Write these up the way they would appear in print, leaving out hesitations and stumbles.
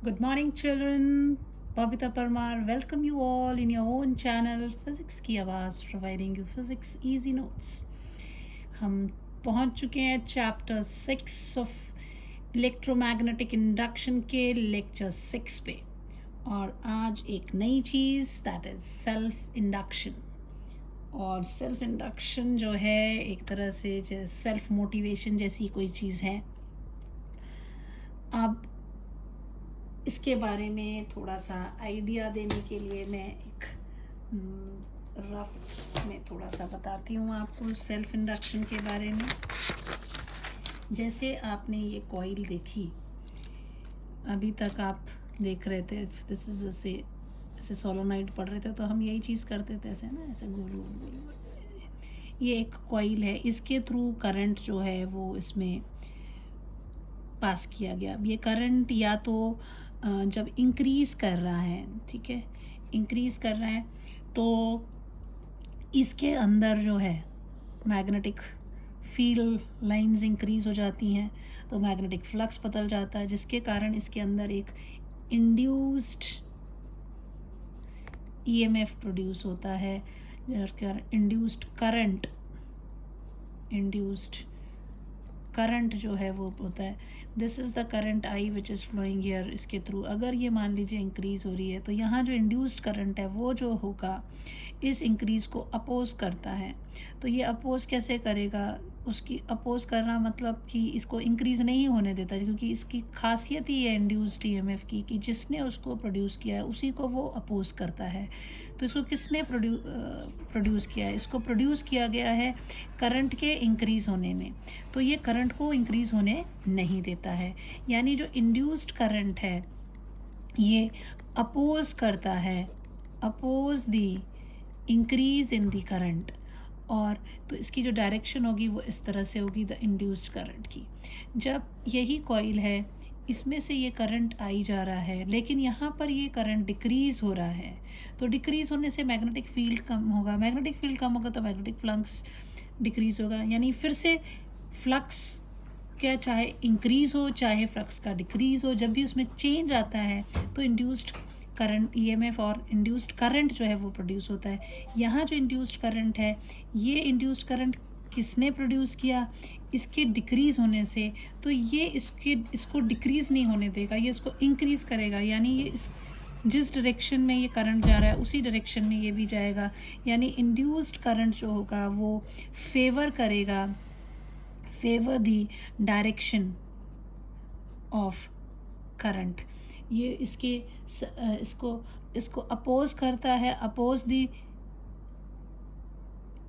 Good morning, children. Babita Parmar, welcome you all in your own channel Physics की आवाज़, providing you physics easy notes. हम पहुंच चुके हैं चैप्टर 6 ऑफ इलेक्ट्रोमैग्नेटिक इंडक्शन के lecture 6 पे, और आज एक नई चीज़ दैट इज़ सेल्फ इंडक्शन. और सेल्फ इंडक्शन जो है एक तरह से सेल्फ मोटिवेशन जैसी कोई चीज़ है. अब इसके बारे में थोड़ा सा आइडिया देने के लिए मैं एक रफ में थोड़ा सा बताती हूँ आपको सेल्फ इंडक्शन के बारे में. जैसे आपने ये कॉइल देखी, अभी तक आप देख रहे थे, दिस इज ऐसे सोलोनाइड पढ़ रहे थे तो हम यही चीज़ करते थे, ऐसे ना, ऐसे गोल गोल गोल. ये एक कॉइल है, इसके थ्रू करंट जो है वो इसमें पास किया गया. ये करंट या तो जब इंक्रीज़ कर रहा है, ठीक है, इंक्रीज़ कर रहा है तो इसके अंदर जो है मैग्नेटिक फील्ड लाइंस इंक्रीज़ हो जाती हैं, तो मैग्नेटिक फ्लक्स बदल जाता है, जिसके कारण इसके अंदर एक इंड्यूस्ड ईएमएफ प्रोड्यूस होता है, इंड्यूस्ड करंट जो है वो होता है. This is the current I which is flowing here. इसके थ्रू अगर ये मान लीजिए इंक्रीज़ हो रही है तो यहाँ जो इंड्यूस्ड करंट है वो जो होगा इस इंक्रीज़ को अपोज करता है. तो ये अपोज कैसे करेगा? उसकी अपोज करना मतलब कि इसको इंक्रीज़ नहीं होने देता, क्योंकि इसकी खासियत ही है इंड्यूस्ड ईएमएफ की कि जिसने उसको प्रोड्यूस किया है उसी को वो अपोज करता है. तो इसको किसने प्रोड्यूस किया है? इसको प्रोड्यूस किया गया है करंट के इंक्रीज़ होने में, तो ये करंट को इंक्रीज़ होने नहीं देता है. यानी जो इंड्यूस्ड करंट है ये अपोज करता है, oppose the increase in the current. और तो इसकी जो डायरेक्शन होगी वो इस तरह से होगी द इंड्यूस्ड करंट की. जब यही कॉइल है, इसमें से ये करंट आई जा रहा है, लेकिन यहाँ पर ये करंट डिक्रीज़ हो रहा है, तो डिक्रीज़ होने से मैग्नेटिक फील्ड कम होगा, मैग्नेटिक फील्ड कम होगा तो मैग्नेटिक फ्लक्स डिक्रीज़ होगा. यानी फिर से फ्लक्स क्या, चाहे इंक्रीज़ हो चाहे फ्लक्स का डिक्रीज़ हो, जब भी उसमें चेंज आता है तो इंड्यूस्ड करंट ईएमएफ और इंड्यूस्ड करंट जो है वो प्रोड्यूस होता है. यहाँ जो इंड्यूस्ड करंट है, ये इंड्यूस्ड करंट किसने प्रोड्यूस किया? इसके डिक्रीज़ होने से. तो ये इसको डिक्रीज़ नहीं होने देगा, ये इसको इंक्रीज़ करेगा. यानी ये जिस डायरेक्शन में ये करंट जा रहा है उसी डायरेक्शन में ये भी जाएगा. यानी इंड्यूस्ड करंट जो होगा वो फेवर करेगा, favour the direction of current. ये इसको अपोज करता है, अपोज दी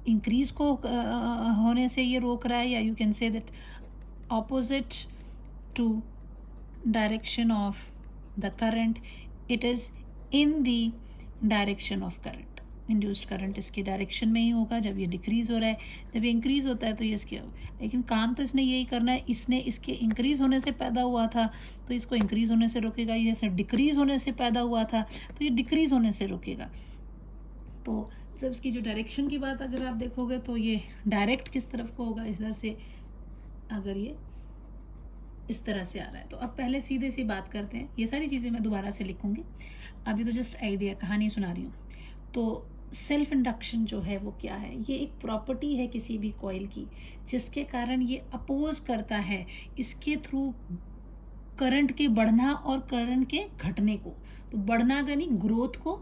इंक्रीज को होने से ये रोक रहा है, या you can say that opposite to direction of the current, it is in the direction of current. Induced current इसके डायरेक्शन में ही होगा जब ये डिक्रीज़ हो रहा है. जब ये इंक्रीज़ होता है तो ये इसके, लेकिन काम तो इसने यही करना है, इसने इसके इंक्रीज़ होने से पैदा हुआ था तो इसको इंक्रीज़ होने से रोकेगा. ये जैसे डिक्रीज़ होने से पैदा हुआ था तो ये डिक्रीज़ होने से रोकेगा. तो जब इसकी जो डायरेक्शन की बात अगर आप देखोगे तो ये डायरेक्ट किस तरफ को होगा, इधर से. अगर ये इस तरह से आ रहा है तो अब पहले सीधे सी बात करते हैं. ये सारी चीज़ें मैं दोबारा से लिखूँगी, अभी तो जस्ट आइडिया, कहानी सुना रही हूँ. तो सेल्फ इंडक्शन जो है वो क्या है? ये एक प्रॉपर्टी है किसी भी कॉइल की, जिसके कारण ये अपोज करता है इसके थ्रू करंट के बढ़ना और करंट के घटने को. तो बढ़ना यानी ग्रोथ को,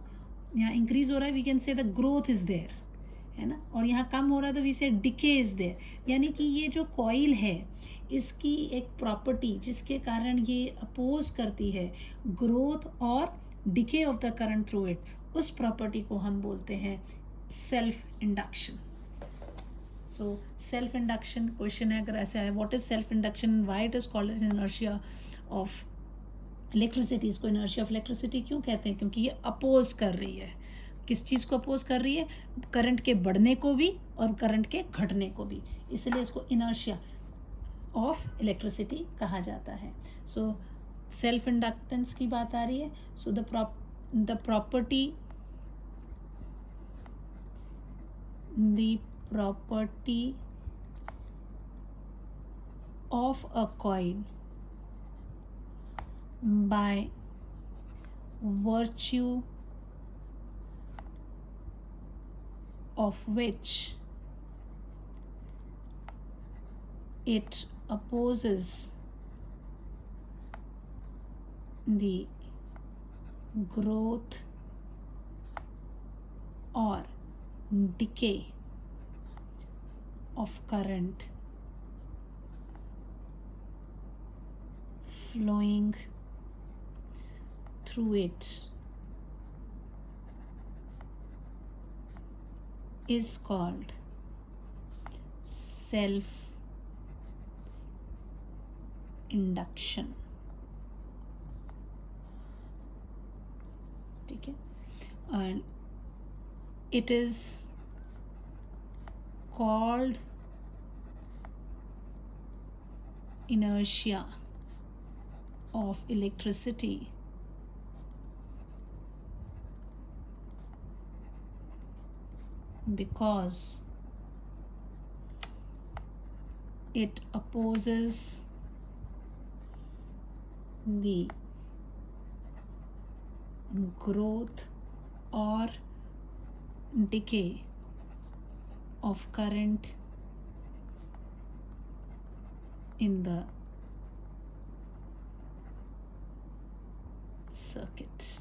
यहाँ इंक्रीज हो रहा है, we can say the growth is there, है ना, और यहाँ कम हो रहा है तो वी से डिके इज देयर. यानी कि ये जो कॉइल है इसकी एक प्रॉपर्टी जिसके कारण ये अपोज करती है ग्रोथ और decay of the current through it, उस प्रॉपर्टी को हम बोलते हैं self induction. So self induction question है अगर ऐसा है, what is self induction, why it is called as inertia of electricity. इसको इनर्शिया ऑफ इलेक्ट्रिसिटी क्यों कहते हैं? क्योंकि ये अपोज कर रही है. किस चीज़ को अपोज कर रही है? करंट के बढ़ने को भी और करंट के घटने को भी, इसलिए इसको इनर्शिया ऑफ इलेक्ट्रिसिटी कहा जाता है. सो सेल्फ इंडक्टेंस की बात आ रही है. So the property of a coil by virtue of which it opposes the growth or decay of current flowing through it is called self induction. ठीक है, and it is called inertia of electricity because it opposes the growth or decay of current in the circuit.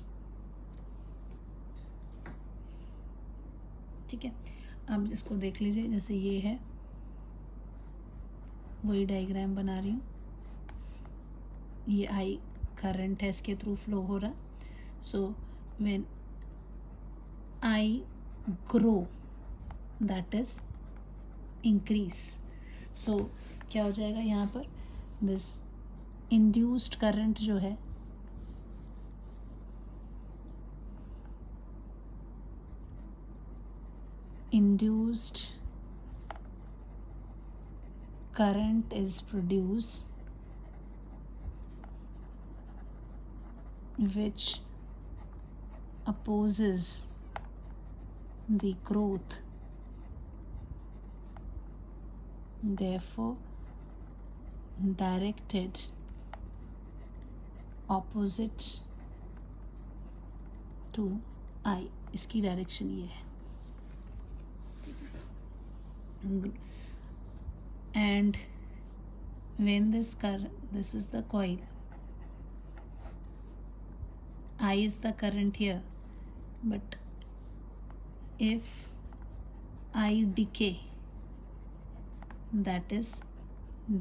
ठीक है, अब इसको देख लीजिए, जैसे ये है, वही डायग्राम बना रही हूँ, ये आई करंट है, इसके थ्रू फ्लो हो रहा. So when I grow, that is increase. So क्या हो जाएगा यहाँ पर, दिस इंड्यूस्ड करंट जो है induced current is produced which opposes the growth, therefore directed opposite to I. इसकी डायरेक्शन ये है. And when this is the coil, I is the current here, but if I decay, that is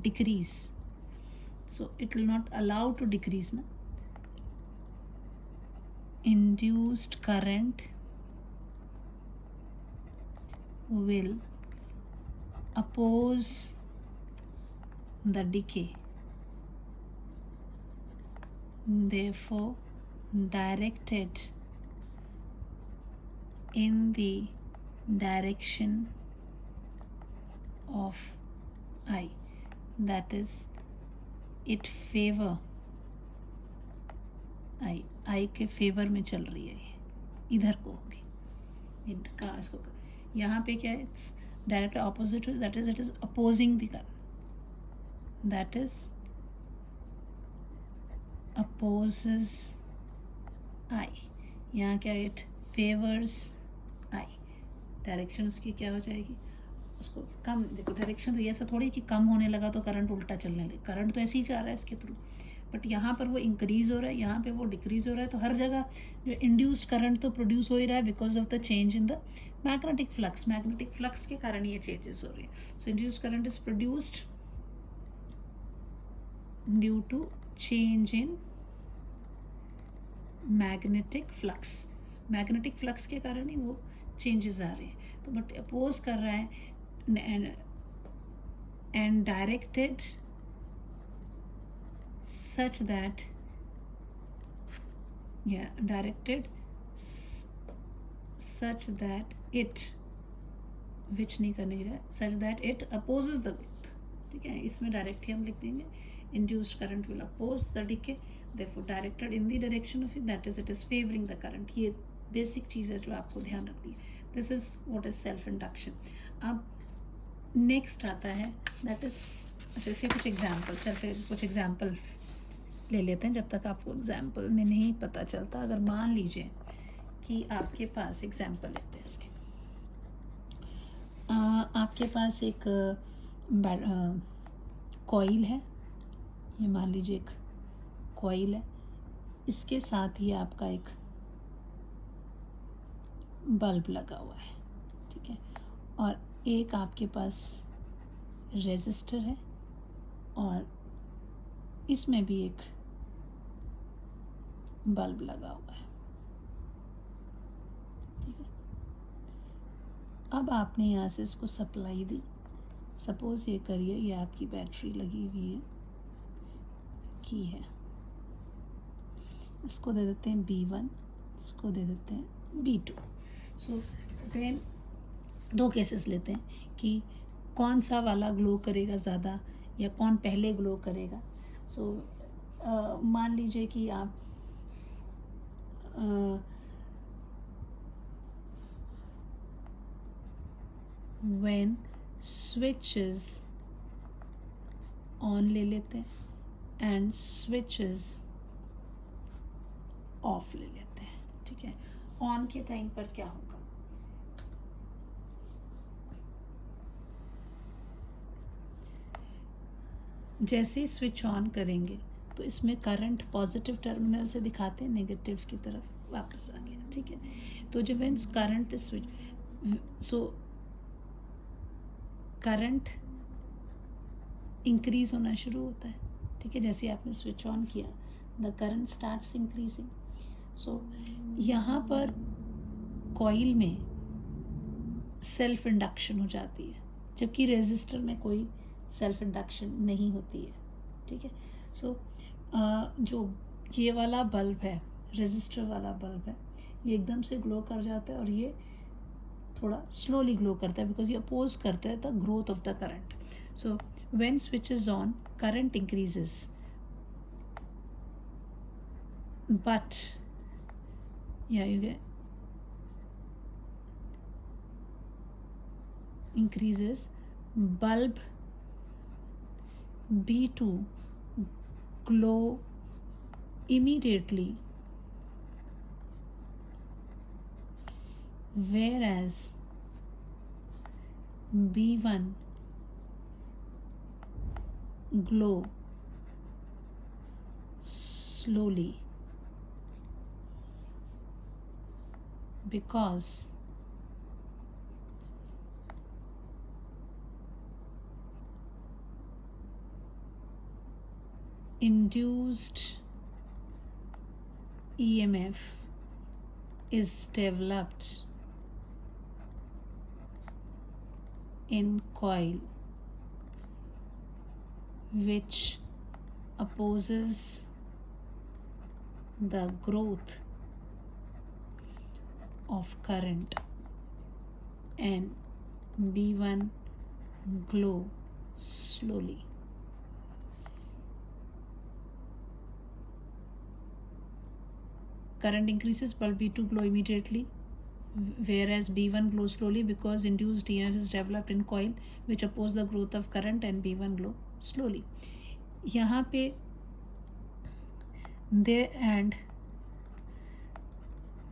decrease, so it will not allow to decrease, na? Induced current will oppose the decay, therefore directed in the direction of I, that is it favor I के favour में चल रही है, ये इधर को होगी, इनका इसको यहाँ पे क्या है, it's directly opposite to, that is it is opposing the current, that is opposes I. यहाँ क्या, it favors I. डायरेक्शन उसकी क्या हो जाएगी, उसको कम, देखो डायरेक्शन तो ये ऐसा थोड़ी कि कम होने लगा तो करंट उल्टा चलने लगे, करंट तो ऐसे ही जा रहा है इसके थ्रू, बट यहाँ पर वो इंक्रीज हो रहा है, यहाँ पे वो डिक्रीज हो रहा है. तो हर जगह जो इंड्यूस्ड करंट तो प्रोड्यूस हो ही रहा है because of the change in the magnetic flux. Magnetic flux के कारण ये चेंजेस हो रही है. So induced current is produced due to change in magnetic flux. Magnetic flux के कारण ही वो चेंजेस आ रहे हैं. तो बट अपोज कर रहा है and directed such that such that it, which नहीं करने रहा, such that it opposes the growth. ठीक है, इसमें डायरेक्ट ही हम लिख देंगे, induced current will oppose the decay, therefore directed in the direction of it, that is it is favoring the current. ये बेसिक चीज़ है जो आपको ध्यान रखनी है. This is what is self induction. अब नेक्स्ट आता है दैट इज, अच्छा इसके कुछ एग्जाम्पल ले लेते हैं जब तक आपको एग्जाम्पल में नहीं पता चलता। अगर मान लीजिए कि आपके पास एग्जाम्पल लेते हैं इसके, आपके पास एक कॉइल है, ये मान लीजिए एक कॉइल है, इसके साथ ही आपका एक बल्ब लगा हुआ है, ठीक है, और एक आपके पास रेजिस्टर है और इसमें भी एक बल्ब लगा हुआ है, ठीक है। अब आपने यहाँ से इसको सप्लाई दी, सपोज ये करिए ये आपकी बैटरी लगी हुई है, की है, इसको दे देते हैं B1, इसको दे देते हैं B2। सो वेन दो केसेस लेते हैं कि कौन सा वाला ग्लो करेगा ज़्यादा या कौन पहले ग्लो करेगा। सो मान लीजिए कि आप when switch is on ले लेते हैं and switch is off ले लेते हैं, ठीक है। ऑन के टाइम पर क्या होगा, जैसे ही स्विच ऑन करेंगे तो इसमें करंट पॉजिटिव टर्मिनल से दिखाते हैं, नेगेटिव की तरफ वापस आ गया, ठीक है। तो जब current switch, so current increase होना शुरू होता है, ठीक है। जैसे आपने स्विच ऑन किया द करंट स्टार्ट्स इंक्रीजिंग। सो यहाँ पर कॉइल में सेल्फ इंडक्शन हो जाती है, जबकि रेजिस्टर में कोई सेल्फ इंडक्शन नहीं होती है, ठीक है। सो जो ये वाला बल्ब है, रेजिस्टर वाला बल्ब है, ये एकदम से ग्लो कर जाता है और ये थोड़ा स्लोली ग्लो करता है बिकॉज ये अपोज करता है the growth of the current. So when switch is on current increases but yeah you get increases, bulb B2 glow immediately, whereas B1 glow slowly because induced EMF is developed in coil which opposes the growth of current and B1 glow slowly. Current increases, bulb B2 glow immediately, whereas B1 glow slowly because induced EMF is developed in coil which oppose the growth of current and B1 glow slowly. यहाँ पे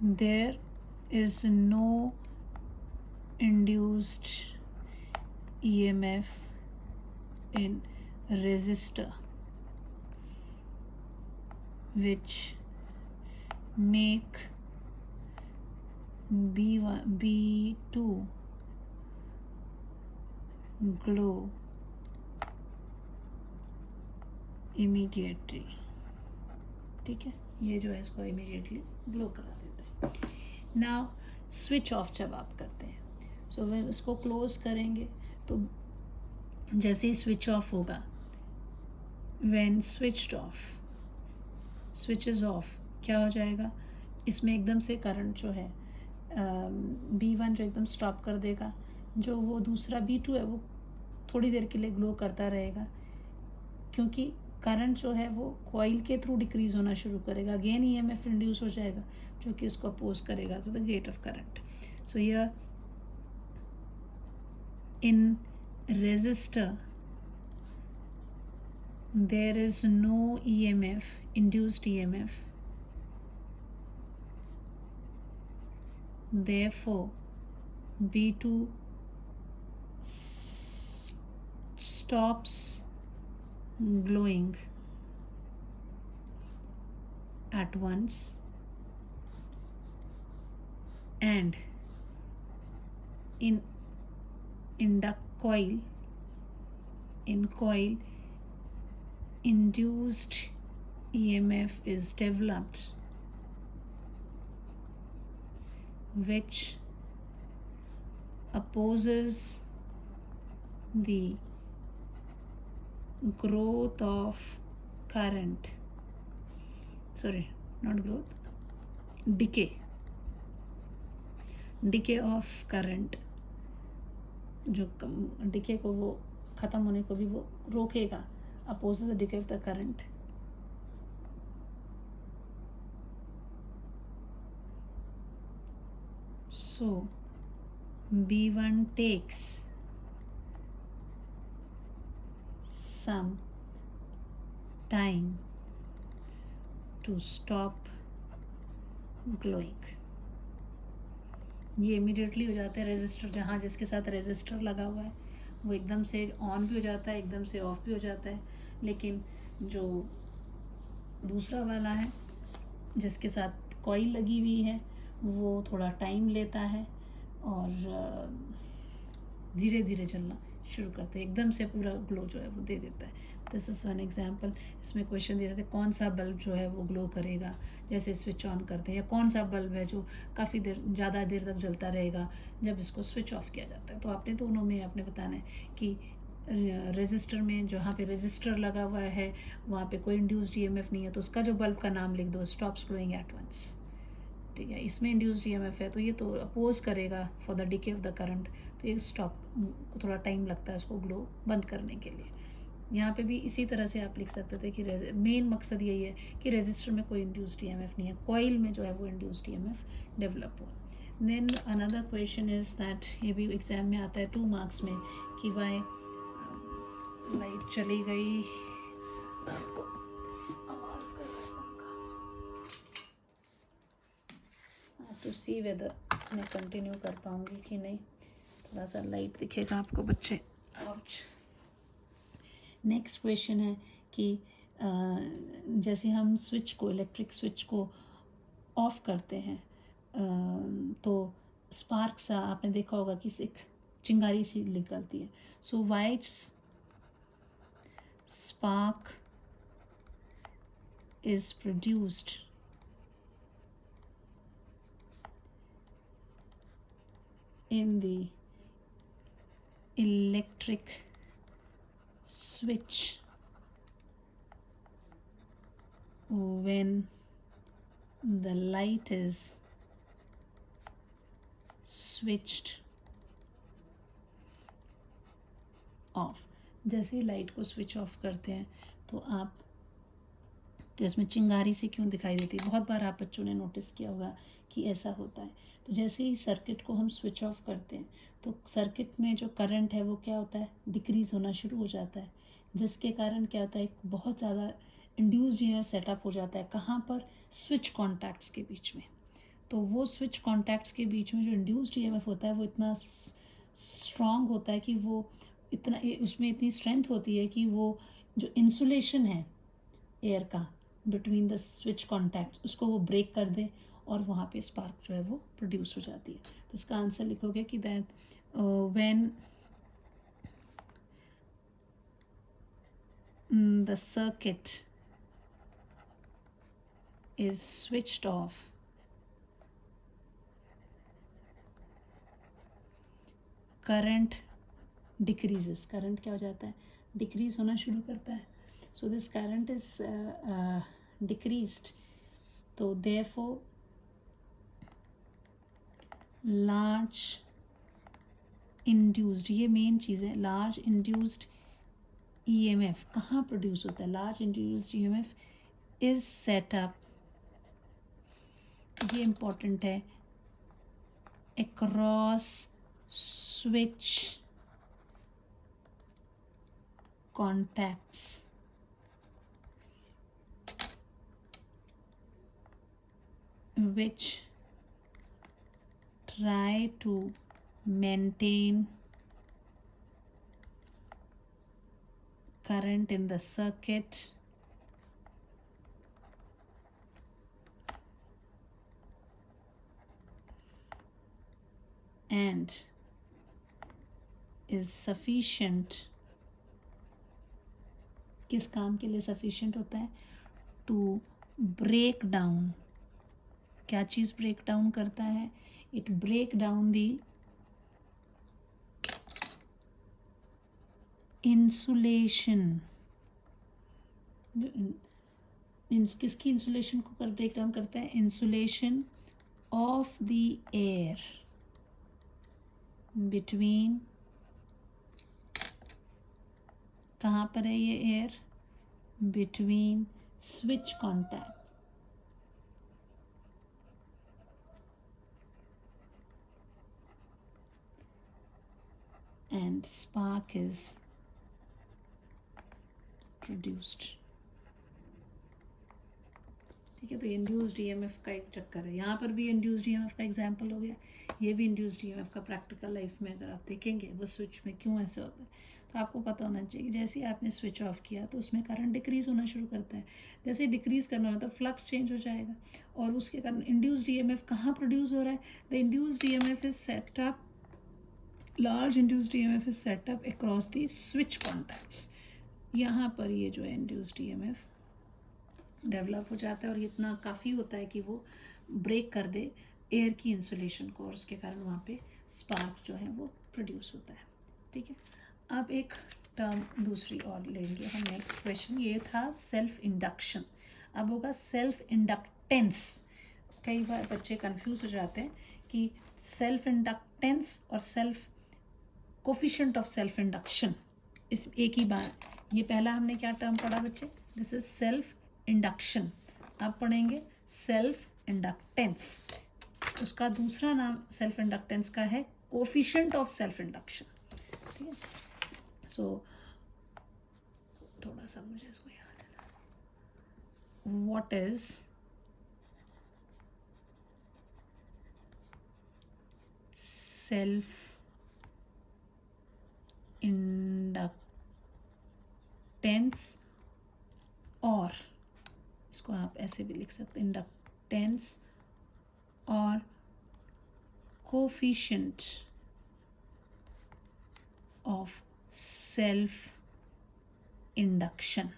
there is no induced EMF in resistor which make B2 glow immediately, ठीक है। ये जो है इसको immediately glow करा देता है। नाउ स्विच ऑफ जब आप करते हैं, सो वह इसको क्लोज करेंगे तो जैसे ही स्विच ऑफ होगा, when switched off, switch is of, क्या हो जाएगा, इसमें एकदम से करंट जो है B1 जो एकदम स्टॉप कर देगा, जो वो दूसरा B2 है वो थोड़ी देर के लिए ग्लो करता रहेगा क्योंकि करंट जो है वो कॉइल के थ्रू डिक्रीज होना शुरू करेगा, अगेन EMF इंड्यूस हो जाएगा जो कि उसको अपोज करेगा to the gate of current. So here in resistor there is no EMF induced EMF. Therefore, B2 stops glowing at once, and in coil induced EMF is developed, which opposes the growth of current, sorry, not growth, decay of current, जो decay को वो ख़त्म होने को भी वो रोकेगा, opposes the decay of the current. So B1 takes some time to stop glowing. ये इमीडिएटली हो जाता है. रेजिस्टर जहाँ जिसके साथ रेजिस्टर लगा हुआ है वो एकदम से ऑन भी हो जाता है, एकदम से ऑफ भी हो जाता है. लेकिन जो दूसरा वाला है जिसके साथ कॉइल लगी हुई है वो थोड़ा टाइम लेता है और धीरे धीरे चलना शुरू करते हैं, एकदम से पूरा ग्लो जो है वो दे देता है. This is one example. इसमें क्वेश्चन दिया जाता है कौन सा बल्ब जो है वो ग्लो करेगा जैसे स्विच ऑन करते हैं, या कौन सा बल्ब है जो काफ़ी देर ज़्यादा देर तक जलता रहेगा जब इसको स्विच ऑफ किया जाता है. तो आपने दोनों में आपने बताना है कि रजिस्टर में जहाँ पे रजिस्टर लगा हुआ है वहाँ पे कोई इंड्यूस्ड ईएमएफ नहीं है तो उसका जो बल्ब का नाम लिख दो, स्टॉप्स ग्लोइंग एट वंस. ठीक है, इसमें इंड्यूस्ड ईएमएफ है तो ये तो अपोज करेगा for the decay of the current, तो ये स्टॉप को थोड़ा टाइम लगता है उसको ग्लो बंद करने के लिए. यहाँ पे भी इसी तरह से आप लिख सकते थे कि मेन मकसद यही है कि रजिस्टर में कोई इंड्यूस्ड ईएमएफ नहीं है, कॉइल में जो है वो इंड्यूस्ड ईएमएफ डेवलप हो. Then another question is that, ये भी एग्जाम में आता है 2 मार्क्स में, कि वाई लाइट चली गई, आपको आवाज़ कर रहा है पंखा, टू सी वेदर मैं कंटिन्यू कर पाऊँगी कि नहीं. थोड़ा सा लाइट दिखेगा आपको बच्चे. आउच. नेक्स्ट क्वेश्चन है कि जैसे हम स्विच को, इलेक्ट्रिक स्विच को ऑफ करते हैं तो स्पार्क सा आपने देखा होगा कि एक चिंगारी सी निकलती है. So white spark is produced in the electric switch when the light is switched off. जैसे ही लाइट को स्विच ऑफ करते हैं तो आप, तो इसमें चिंगारी सी क्यों दिखाई देती है, बहुत बार आप बच्चों ने नोटिस किया होगा कि ऐसा होता है. तो जैसे ही सर्किट को हम स्विच ऑफ करते हैं तो सर्किट में जो करंट है वो क्या होता है, डिक्रीज़ होना शुरू हो जाता है, जिसके कारण क्या होता है, बहुत ज़्यादा इंड्यूस्ड ईएमएफ सेटअप हो जाता है. कहाँ पर, स्विच कॉन्टैक्ट्स के बीच में. तो वो स्विच कॉन्टैक्ट्स के बीच में जो इंड्यूस्ड ईएमएफ होता है वो इतना स्ट्रॉन्ग होता है कि वो इतना, उसमें इतनी स्ट्रेंथ होती है कि वो जो इंसुलेशन है एयर का बिटवीन द स्विच कॉन्टैक्ट उसको वो ब्रेक कर दे और वहाँ पे स्पार्क जो है वो प्रोड्यूस हो जाती है. तो इसका आंसर लिखोगे कि that when the circuit is switched off current decreases. Current क्या हो जाता है, डिक्रीज होना शुरू करता है. So this current is decreased. So therefore large induced, ये मेन चीज़ है, large induced EMF कहाँ प्रोड्यूस होता है, large induced EMF is set up, ये इम्पोर्टेंट है, across switch contacts which try to maintain current in the circuit and is sufficient, किस काम के लिए sufficient होता है? To break down, क्या चीज़ ब्रेक डाउन करता है? It break down the insulation, किसकी इंसुलेशन को कर ब्रेक डाउन करता है? Insulation of the air between, कहाँ पर है ये air? Between switch contact and spark is produced. ठीक है, तो इंड्यूस्ड ईएमएफ का एक चक्कर है। यहाँ पर भी इंड्यूस्ड ईएमएफ का एग्जांपल हो गया, ये भी इंड्यूस्ड ईएमएफ का प्रैक्टिकल लाइफ में अगर आप देखेंगे वो स्विच में क्यों ऐसा होता है, तो आपको पता होना चाहिए कि जैसे ही आपने स्विच ऑफ किया तो उसमें करंट डिक्रीज़ होना शुरू करता है। जैसे डिक्रीज़ करना होता है फ्लक्स चेंज हो जाएगा और उसके कारण इंड्यूस्ड ईएमएफ कहाँ प्रोड्यूस हो रहा है? The induced EMF is set up, large induced EMF is set up across the switch contacts. यहाँ पर ये जो है induced EMF डेवलप हो जाता है और इतना काफ़ी होता है कि वो ब्रेक कर दे एयर की इंसुलेशन को और उसके कारण वहाँ पे स्पार्क जो है वो प्रोड्यूस होता है। ठीक है, अब एक टर्म दूसरी और लेंगे हम नेक्स्ट क्वेश्चन। ये था सेल्फ इंडक्शन, अब होगा सेल्फ इंडक्टेंस। कई बार बच्चे कंफ्यूज हो जाते हैं कि सेल्फ इंडक्टेंस और self coefficient of self induction इस एक ही बात। ये पहला हमने क्या टर्म पढ़ा बच्चे? This is self induction. अब पढ़ेंगे सेल्फ इंडक्टेंस। उसका दूसरा नाम सेल्फ इंडक्टेंस का है कोफिशिएंट ऑफ सेल्फ इंडक्शन। ठीक है, सो थोड़ा सा मुझे इसको याद है। व्हाट इज सेल्फ इंडक्टेंस, और इसको आप ऐसे भी लिख सकते हैं इंडक्टेंस और coefficient of self induction.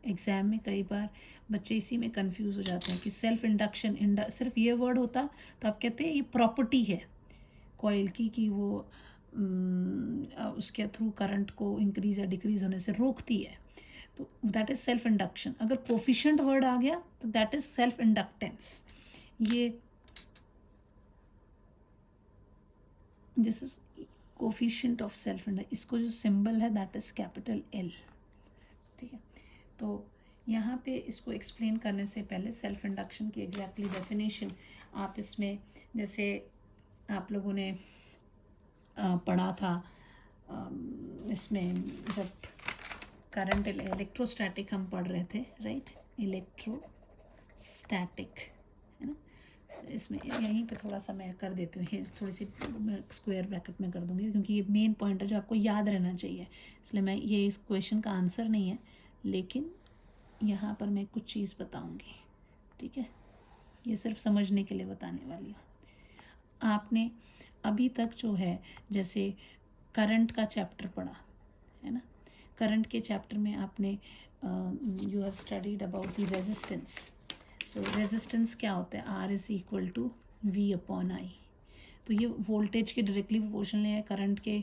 Exam में कई बार बच्चे इसी में कंफ्यूज हो जाते हैं कि सेल्फ इंडक्शन सिर्फ ये वर्ड होता तो आप कहते हैं ये प्रॉपर्टी है कॉइल की कि वो उसके थ्रू करंट को इंक्रीज या डिक्रीज होने से रोकती है, तो दैट इज सेल्फ इंडक्शन। अगर कोफिशिएंट वर्ड आ गया तो दैट इज सेल्फ इंडक्टेंस। ये this is coefficient of self inductance, इसको जो सिंबल है दैट इज कैपिटल एल। ठीक है, तो यहाँ पे इसको एक्सप्लेन करने से पहले सेल्फ इंडक्शन की एग्जैक्टली डेफिनेशन आप इसमें, जैसे आप लोगों ने पढ़ा था इसमें जब करंट इलेक्ट्रोस्टैटिक हम पढ़ रहे थे, राइट? इलेक्ट्रोस्टैटिक है ना। इसमें यहीं पे थोड़ा सा मैं कर देती हूँ, थोड़ी सी स्क्वायर ब्रैकेट में कर दूँगी क्योंकि ये मेन पॉइंट है जो आपको याद रहना चाहिए, इसलिए मैं ये इस क्वेश्चन का आंसर नहीं है लेकिन यहाँ पर मैं कुछ चीज़ बताऊँगी। ठीक है, ये सिर्फ समझने के लिए बताने वाली हूँ। आपने अभी तक जो है जैसे करंट का चैप्टर पढ़ा है ना, करंट के चैप्टर में आपने you have studied about the resistance. So resistance क्या होता है? R is equal to V upon I। तो ये वोल्टेज के डायरेक्टली प्रोपोर्शनल है, करंट के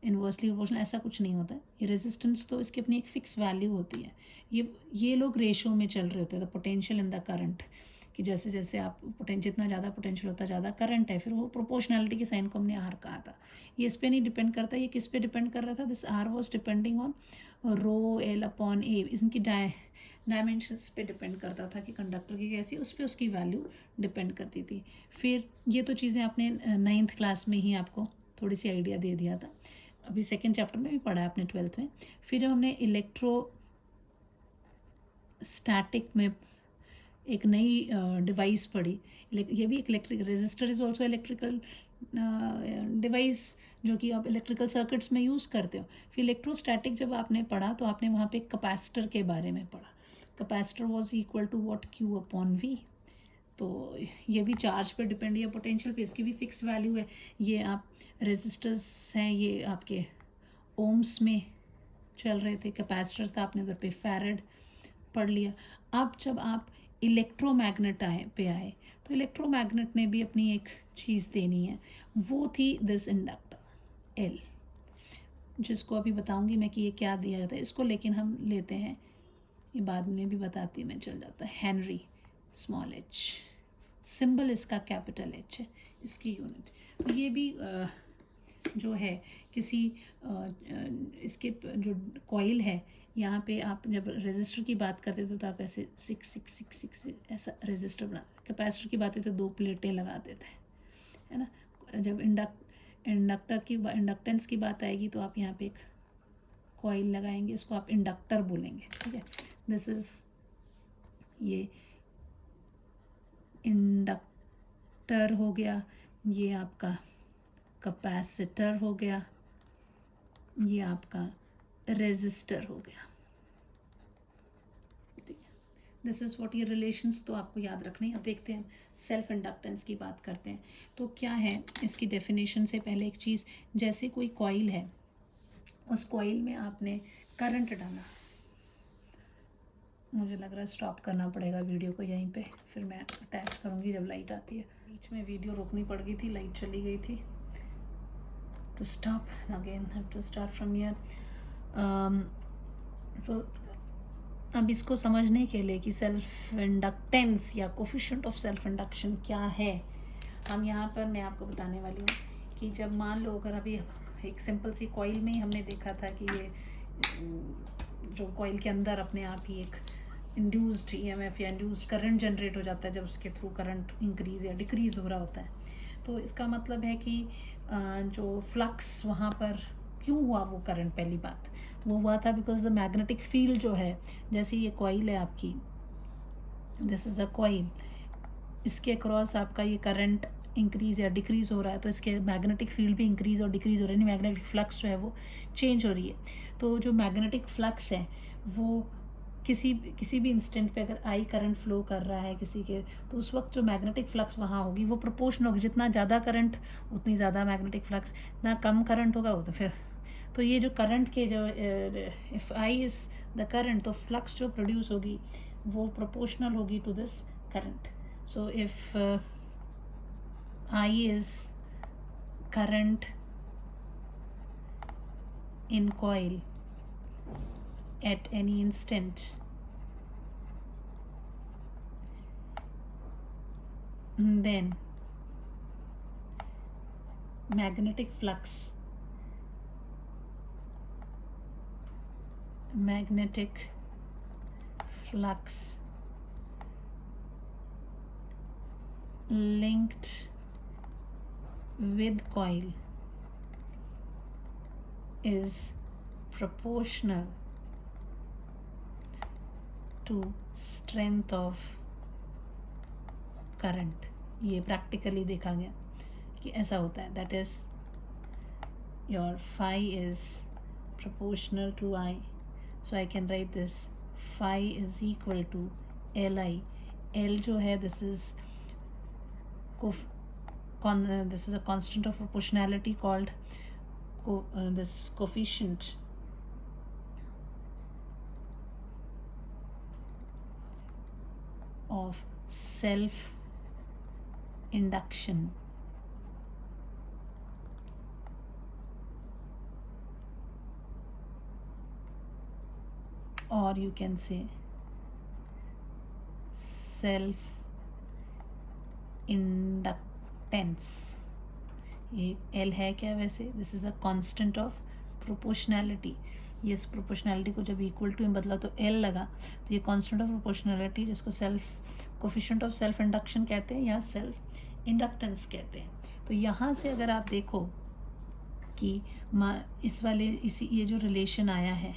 इन्वर्सली प्रोपोर्शनल, ऐसा कुछ नहीं होता है। ये रेजिस्टेंस तो इसकी अपनी एक फिक्स वैल्यू होती है। ये लोग रेशो में चल रहे होते हैं, the potential in the current, कि जैसे जैसे आप जितना ज़्यादा पोटेंशियल होता है ज़्यादा करंट है, फिर वो प्रोपोर्शनैलिटी के साइन को हमने R कहा था। ये इस पर नहीं डिपेंड करता, ये किस पे डिपेंड कर रहा था? This R was depending on rho L upon A, इनकी डायमेंशंस पे डिपेंड करता था कि कंडक्टर की कैसी, उस पर उसकी वैल्यू डिपेंड करती थी। फिर ये तो चीज़ें आपने 9th क्लास में ही आपको थोड़ी सी आइडिया दे दिया था, अभी सेकेंड चैप्टर में भी पढ़ा है आपने 12th में। फिर जब हमने इलेक्ट्रोस्टैटिक में एक नई डिवाइस पढ़ी, ये भी एक electric, resistor is also electrical device जो कि आप इलेक्ट्रिकल सर्किट्स में यूज़ करते हो। फिर इलेक्ट्रोस्टैटिक जब आपने पढ़ा तो आपने वहाँ पे कैपेसिटर के बारे में पढ़ा। Capacitor was equal to what, Q upon V. तो ये भी चार्ज पे डिपेंड है, पोटेंशियल पे, इसकी भी फिक्स वैल्यू है। ये आप रेजिस्टर्स हैं, ये आपके ओम्स में चल रहे थे, कैपेसिटर्स था, आपने उधर पे फैरड पढ़ लिया। अब जब आप इलेक्ट्रोमैग्नेट पे आए तो इलेक्ट्रोमैग्नेट ने भी अपनी एक चीज़ देनी है, वो थी दिस इंडक्टर एल, जिसको अभी बताऊंगी मैं कि ये क्या दिया जाता है इसको, लेकिन हम लेते हैं, ये बाद में भी बताती मैं चल जाता है, हेनरी, स्मॉल एच, सिंबल इसका कैपिटल एच है, इसकी यूनिट। तो ये भी जो है किसी इसके जो कॉइल है, यहाँ पे आप जब रेजिस्टर की बात करते थे तो आप ऐसे 6 ऐसा रेजिस्टर बना, कैपेसिटर की बात है तो 2 प्लेटें लगा देते हैं, है ना। जब इंडक्टेंस की बात आएगी तो आप यहाँ पे एक कॉइल लगाएंगे, इसको आप इंडक्टर बोलेंगे, ठीक है। दिस इज ये इंडक्टर हो गया, ये आपका कैपेसिटर हो गया, ये आपका रेजिस्टर हो गया, ठीक है। दिस इज़ व्हाट, ये रिलेशंस तो आपको याद रखने हैं। अब देखते हैं सेल्फ इंडक्टेंस की बात करते हैं तो क्या है इसकी डेफिनेशन से पहले एक चीज़, जैसे कोई कॉइल है, उस कॉइल में आपने करंट डाला, मुझे लग रहा है स्टॉप करना पड़ेगा वीडियो को यहीं पे, फिर मैं अटैच करूँगी जब लाइट आती है। बीच में वीडियो रोकनी पड़ गई थी, लाइट चली गई थी, to stop again have to start from here. So अब इसको समझने के लिए कि सेल्फ इंडक्टेंस या कोफिशिएंट ऑफ सेल्फ इंडक्शन क्या है, हम यहाँ पर मैं आपको बताने वाली हूँ कि जब मान लो अगर अभी एक सिंपल सी कॉइल में ही हमने देखा था कि ये जो कॉइल के अंदर अपने आप ही एक इंड्यूस्ड ईएमएफ या इंड्यूस्ड करंट जनरेट हो जाता है जब उसके थ्रू करंट इंक्रीज या डिक्रीज हो रहा होता है, तो इसका मतलब है कि जो फ्लक्स वहाँ पर क्यों हुआ वो करंट, पहली बात वो हुआ था बिकॉज द मैग्नेटिक फील्ड जो है, जैसे ये कॉइल है आपकी, दिस इज़ अ कॉइल, इसके अक्रॉस आपका ये करंट इंक्रीज या डिक्रीज हो रहा है तो इसके मैग्नेटिक फील्ड भी इंक्रीज और डिक्रीज हो रहा है, मैग्नेटिक फ्लक्स जो है वो चेंज हो रही है। तो जो मैग्नेटिक फ्लक्स है वो किसी भी इंस्टेंट पे अगर आई करंट फ्लो कर रहा है किसी के, तो उस वक्त जो मैग्नेटिक फ्लक्स वहाँ होगी वो प्रोपोर्शनल होगी, जितना ज़्यादा करंट उतनी ज़्यादा मैग्नेटिक फ्लक्स, ना कम करंट होगा वो तो फिर, तो ये जो करंट के जो if I is the current, तो फ्लक्स जो प्रोड्यूस होगी वो प्रोपोर्शनल होगी to this current. So if I is current in coil at any instant, then magnetic flux linked with coil is proportional to strength of current। ये practically देखा गया कि ऐसा होता है, that is your phi is proportional to I, so I can write this phi is equal to Li। L जो है this is this is a constant of proportionality called this coefficient of self induction, or you can say self inductance। ये L है क्या वैसे, this is a constant of proportionality, ये इस proportionality को जब इक्वल टू में बदला तो L लगा, तो ये कांस्टेंट ऑफ प्रोपोर्शनैलिटी जिसको self coefficient of self induction कहते हैं या सेल्फ इंडक्टेंस कहते हैं। तो यहाँ से अगर आप देखो कि इस वाले ये जो रिलेशन आया है,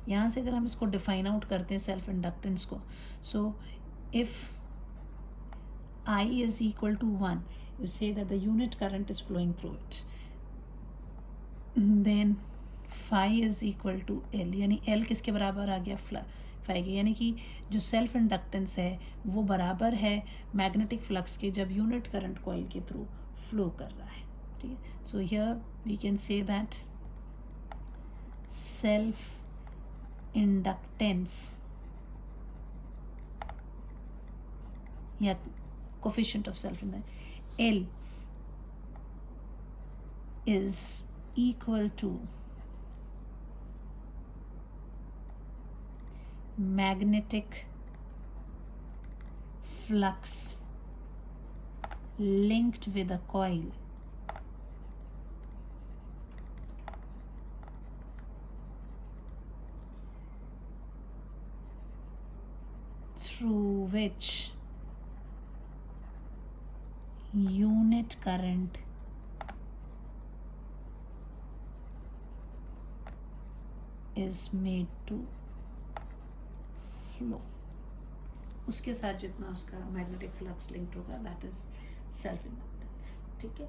यहाँ से अगर हम इसको डिफाइन आउट करते हैं सेल्फ इंडक्टेंस को, so if I is equal to 1, you say that the unit current is flowing through it. Then phi is equal to L, यानी L किसके बराबर आ गया, phi के, यानी कि जो सेल्फ इंडक्टेंस है वो बराबर है मैग्नेटिक फ्लक्स के जब यूनिट करंट कॉइल के थ्रू फ्लो कर रहा है. ठीक है. So here we can say that self inductance या coefficient of self inductance L is equal to magnetic flux linked with a coil through which unit current is made to flow. उसके साथ जितना उसका मैग्नेटिक फ्लक्स लिंक्ड होगा that is self inductance. ठीक है.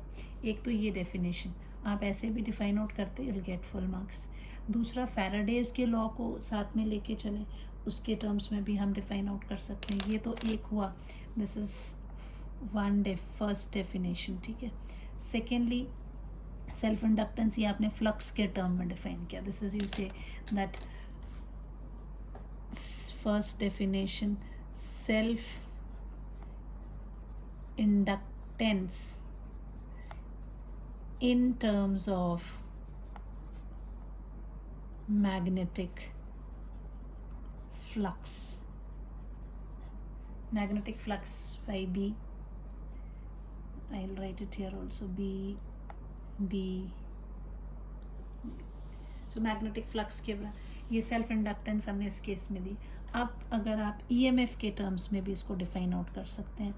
एक तो ये डेफिनेशन आप ऐसे भी डिफाइन आउट करते you will get full marks. दूसरा फैराडेज के लॉ को साथ में लेके चलें, उसके टर्म्स में भी हम डिफाइन आउट कर सकते हैं. ये तो एक हुआ, दिस इज फर्स्ट डेफिनेशन. ठीक है. सेकेंडली सेल्फ इंडक्टेंस ये आपने फ्लक्स के टर्म में डिफाइन किया. This is you say that first definition self inductance in terms of magnetic flux. Magnetic flux by B, I'll write it here also, B. So magnetic flux के ये self inductance हमने इस case में दी. अब अगर आप EMF के terms में भी इसको डिफाइन आउट कर सकते हैं.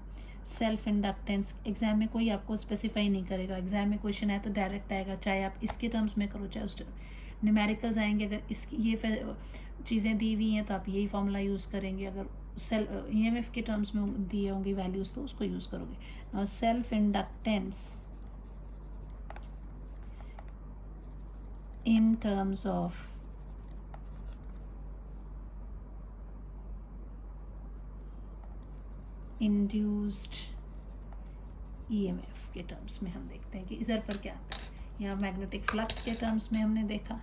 सेल्फ इंडक्टेंस एग्जाम में कोई आपको स्पेसिफाई नहीं करेगा. एग्जाम में क्वेश्चन है तो डायरेक्ट आएगा, चाहे आप इसके टर्म्स में करो चाहे उस न्यूमेरिकल्स आएंगे. अगर इसकी ये चीज़ें दी हुई हैं तो आप यही फॉर्मूला यूज़ करेंगे. अगर EMF के टर्म्स में दिए होंगे वैल्यूज़ तो उसको यूज़ करोगे. Now self inductance in terms of induced EMF के टर्म्स में हम देखते हैं कि इधर पर क्या आता है. यहाँ मैग्नेटिक फ्लक्स के टर्म्स में हमने देखा,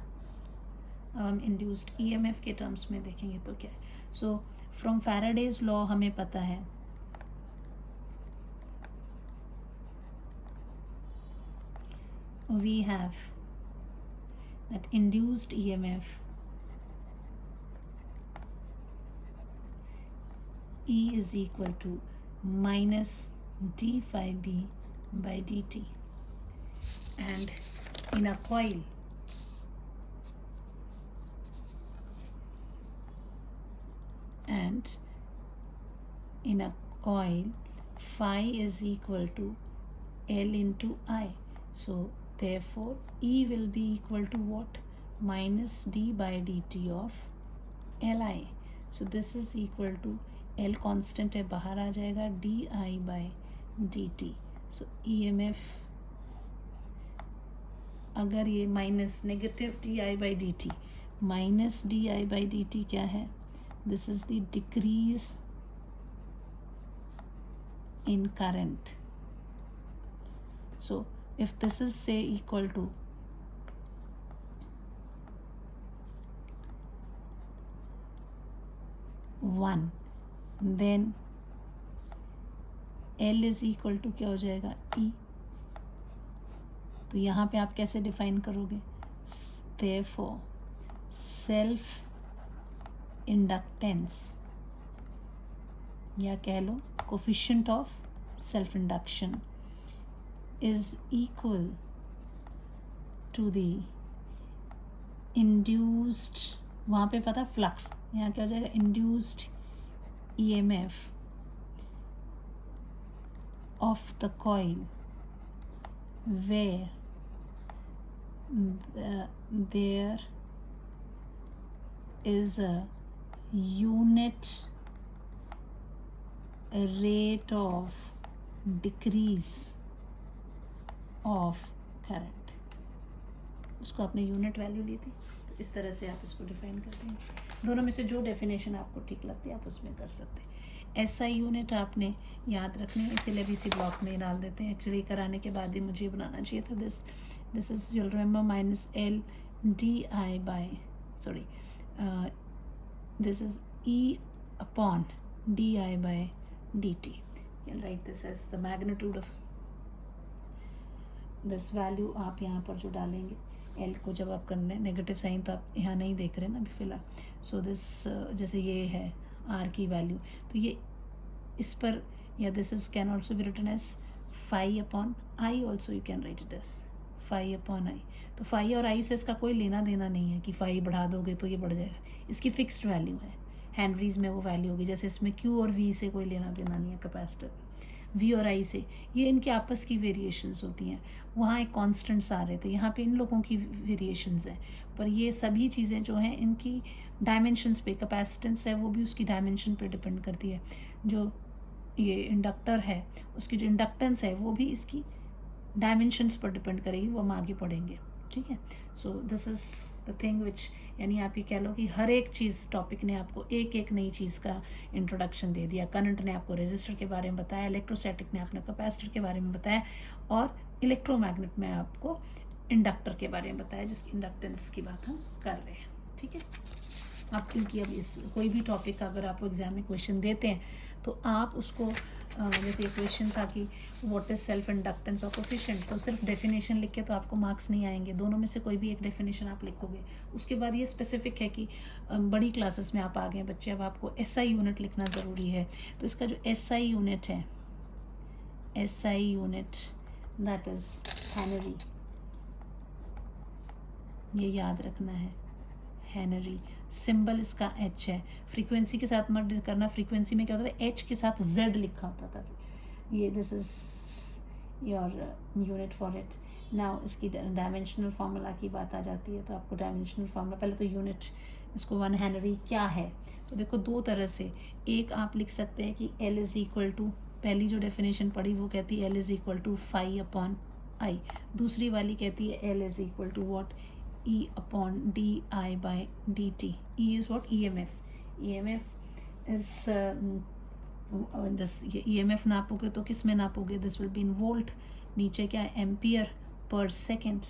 अब हम इंड्यूस्ड EMF के टर्म्स में देखेंगे तो क्या है. सो फ्रॉम फैराडेज लॉ हमें पता है we have that induced EMF E is equal to minus d phi b by dt, and in a coil phi is equal to L into I. So therefore E will be equal to what? Minus d by dt of Li. So this is equal to L constant है, बाहर आ जाएगा di by dt. So EMF अगर ये minus negative di by dt, minus di by dt क्या है? This is the decrease in current. So if this is say equal to 1, then L is equal to क्या हो जाएगा? E. तो यहाँ पे आप कैसे डिफाइन करोगे? therefore सेल्फ इंडक्टेंस या कह लो coefficient of self induction is equal to the induced, वहाँ पे पता फ्लक्स, यहाँ क्या हो जाएगा? Induced EMF of the coil where there is a unit rate of decrease of current, उसको आपने यूनिट वैल्यू ली थी, तो इस तरह से आप इसको डिफाइन करते हैं। दोनों में से जो डेफिनेशन आपको ठीक लगती है आप उसमें कर सकते हैं। SI यूनिट आपने याद रखनी है, इसीलिए भी इसी ब्लॉक में डाल देते हैं। एक्चुअली कराने के बाद ही मुझे बनाना चाहिए था this is you'll remember minus L D I by sorry this is E upon di by dt. You can write this as the magnitude of this value. आप यहाँ पर जो डालेंगे L को जब आप करने नेगेटिव साइन, तो आप यहाँ नहीं देख रहे ना अभी फिलहाल। सो दिस जैसे ये है R की वैल्यू, तो ये इस पर, या this is can also be written as phi upon I, also you can write it as phi upon I. तो फाई और आई से इसका कोई लेना देना नहीं है कि फाई बढ़ा दोगे तो ये बढ़ जाएगा, इसकी फिक्स्ड वैल्यू है। हेनरीज में वो वैल्यू होगी, जैसे इसमें क्यू और वी से कोई लेना देना नहीं है कैपेसिटर, वी और आई से, ये इनके आपस की वेरिएशंस होती हैं। वहाँ एक कांस्टेंट्स आ रहे थे, यहाँ पे इन लोगों की वेरिएशंस हैं, पर ये सभी चीज़ें जो हैं इनकी डायमेंशंस पे, कैपेसिटेंस है वो भी उसकी डायमेंशन पे डिपेंड करती है। जो ये इंडक्टर है उसकी जो इंडक्टेंस है वो भी इसकी डायमेंशंस पर डिपेंड करेगी, वो हम आगे पढ़ेंगे, ठीक है। So this is the thing which, यानी आप ये कह लो कि हर एक चीज़ टॉपिक ने आपको एक एक नई चीज़ का इंट्रोडक्शन दे दिया। करंट ने आपको रेजिस्टर के बारे में बताया, इलेक्ट्रोस्टैटिक ने आपने कैपेसिटर के बारे में बताया, और इलेक्ट्रोमैग्नेट में आपको इंडक्टर के बारे में बताया, जिसकी इंडक्टेंस की बात हम कर रहे हैं, ठीक है। अब क्योंकि अब इस कोई भी टॉपिक का अगर आपको एग्जाम में क्वेश्चन देते हैं तो आप उसको जैसे ये क्वेश्चन था कि व्हाट इज़ सेल्फ इंडक्टेंस और कोफिशिएंट, तो सिर्फ डेफिनेशन लिख के तो आपको मार्क्स नहीं आएंगे, दोनों में से कोई भी एक डेफिनेशन आप लिखोगे। उसके बाद ये स्पेसिफिक है कि बड़ी क्लासेस में आप आ गए बच्चे, अब आपको SI यूनिट लिखना ज़रूरी है। तो इसका जो SI यूनिट है, SI unit that is Henry, ये याद रखना है, हेनरी। सिंबल इसका H है, फ्रीक्वेंसी के साथ मत करना, फ्रीक्वेंसी में क्या होता था H के साथ Z लिखा होता था, ये this is your unit for it. Now इसकी डायमेंशनल फार्मूला की बात आ जाती है, तो आपको डायमेंशनल फार्मूला, पहले तो यूनिट, इसको 1 हेनरी क्या है, तो देखो दो तरह से, एक आप लिख सकते हैं कि L इज़ इक्वल टू, पहली जो डेफिनेशन पढ़ी वो कहती है L is equal to phi upon I, दूसरी वाली कहती है L is equal to what, E upon di by dt. E is what? EMF. EMF is this EMF नापोगे तो किस में नापोगे? This will be in volt. नीचे क्या है? Ampere per second.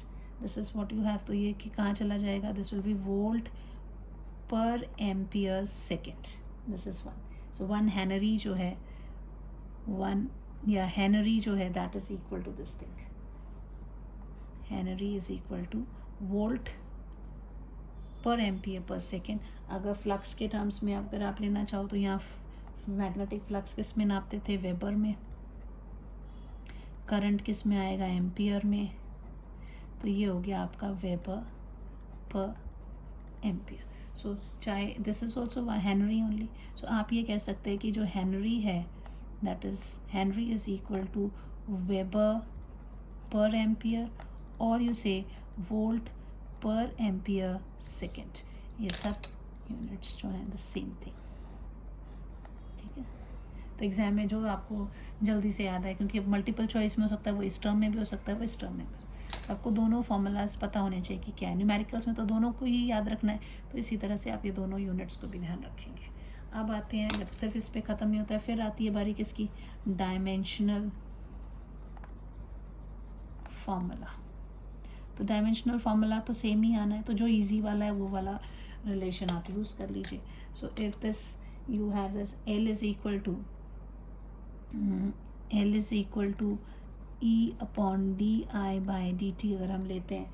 This is what you have. तो ये कि कहाँ चला जाएगा? This will be volt per ampere second. This is one. So 1 Henry जो है, 1 या Henry जो है, that is equal to this thing. Henry is equal to volt per ampere per second. अगर फ्लक्स के टर्म्स में अगर आप लेना चाहो तो यहाँ मैग्नेटिक फ्लक्स किस में नापते थे? वेबर में। करंट किस में आएगा? एम्पियर में। तो ये हो गया आपका वेबर पर एम्पियर। सो चाहे this is also henry only. So आप ये कह सकते हैं कि जो हेनरी है that is henry is equal to weber per ampere, और you say volt per ampere second. ये सब यूनिट्स जो हैं द सेम थिंग, ठीक है। तो एग्ज़ाम में जो आपको जल्दी से याद आए, क्योंकि मल्टीपल चॉइस में हो सकता है वो इस टर्म में भी हो सकता है, वो इस टर्म में भी। आपको दोनों फार्मूलाज पता होने चाहिए कि क्या है। न्यूमेरिकल्स में तो दोनों को ही याद रखना है, तो इसी तरह से आप ये दोनों यूनिट्स को भी ध्यान रखेंगे। अब आते हैं, जब सिर्फ इस पर ख़त्म नहीं होता है, फिर आती है बारी किसकी? Dimensional formula. तो डायमेंशनल फार्मूला तो सेम ही आना है, तो जो इजी वाला है वो वाला रिलेशन आप यूज़ कर लीजिए। So if this you have this L is equal to E upon di by dt, अगर हम लेते हैं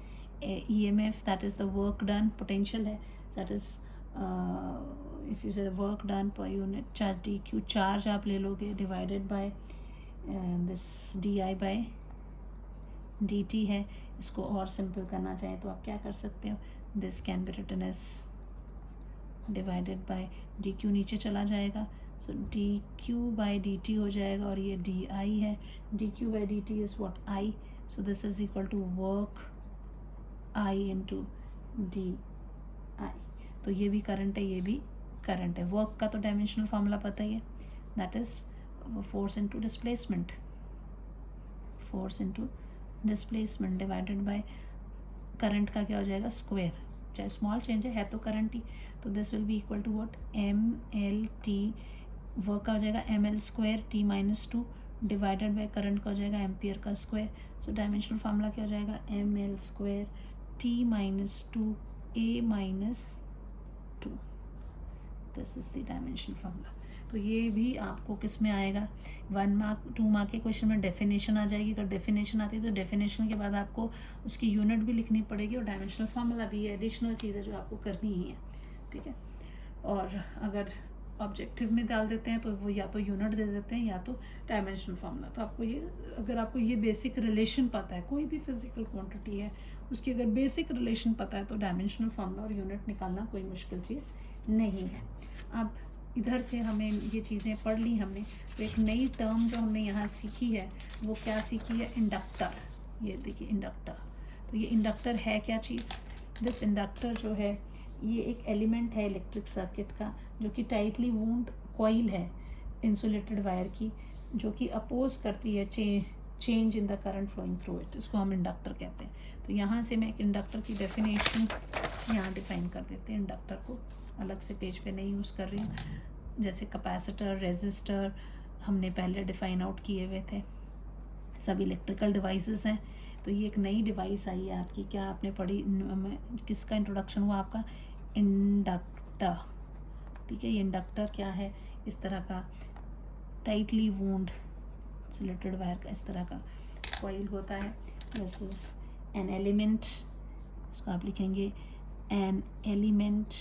EMF that is the work done, potential है that is if you say work done per unit charge dq, charge आप ले लोगे divided by this di by dt है। इसको और सिंपल करना चाहें तो आप क्या कर सकते हो? This can be written as divided by dq, नीचे चला जाएगा, सो dq बाय dt हो जाएगा, और ये di है। dq by dt is what? I, so this is equal to work I into di। तो ये भी करंट है, ये भी करंट है। वर्क का तो डायमेंशनल फार्मूला पता ही है, that is force into displacement. Force into displacement divided by current का क्या हो जाएगा स्क्वायर, चाहे स्मॉल चेंज है तो करंट ही, तो this will be equal to what ML/T, work का हो जाएगा ML² T-2 divided by current का हो जाएगा एम्पियर का स्क्वायर. सो डायमेंशनल फार्मूला क्या हो जाएगा ML² T-2 A-2. This is the dimensional formula. तो ये भी आपको किस में आएगा 1 मार्क 2 मार्क के क्वेश्चन में डेफिनेशन आ जाएगी. अगर डेफिनेशन आती है तो डेफिनेशन के बाद आपको उसकी यूनिट भी लिखनी पड़ेगी और डायमेंशनल फार्मूला भी एडिशनल चीज़ है जो आपको करनी ही है. ठीक है. और अगर ऑब्जेक्टिव में डाल देते हैं तो वो या तो यूनिट दे देते हैं या तो डायमेंशनल फार्मूला. तो आपको ये अगर आपको ये बेसिक रिलेशन पता है, कोई भी फिजिकल क्वांटिटी है उसकी अगर बेसिक रिलेशन पता है तो डायमेंशनल फार्मूला और यूनिट निकालना कोई मुश्किल चीज़ नहीं है. अब इधर से हमें ये चीज़ें पढ़ ली हमने, तो एक नई टर्म जो हमने यहाँ सीखी है वो क्या सीखी है इंडक्टर. ये देखिए इंडक्टर. तो ये इंडक्टर है क्या चीज़. दिस इंडक्टर जो है ये एक एलिमेंट है इलेक्ट्रिक सर्किट का जो कि टाइटली वूंड कॉइल है इंसुलेटेड वायर की, जो कि अपोज करती है change in the current flowing through it. इसको हम इंडक्टर कहते हैं. तो यहाँ से मैं एक इंडक्टर की डेफिनेशन यहाँ डिफाइन कर देते हैं. इंडक्टर को अलग से पेज पे नहीं यूज़ कर रही हूँ. जैसे कैपेसिटर रेजिस्टर हमने पहले डिफाइन आउट किए हुए थे, सब इलेक्ट्रिकल डिवाइसेस हैं. तो ये एक नई डिवाइस आई है आपकी, क्या आपने पढ़ी, किसका इंट्रोडक्शन हुआ आपका इंडक्टर. ठीक है. ये इंडक्टर क्या है, इस तरह का टाइटली वूंड इंसुलेटेड वायर का इस तरह का कॉइल होता है. दिस इज एन एलिमेंट, इसको आप लिखेंगे an element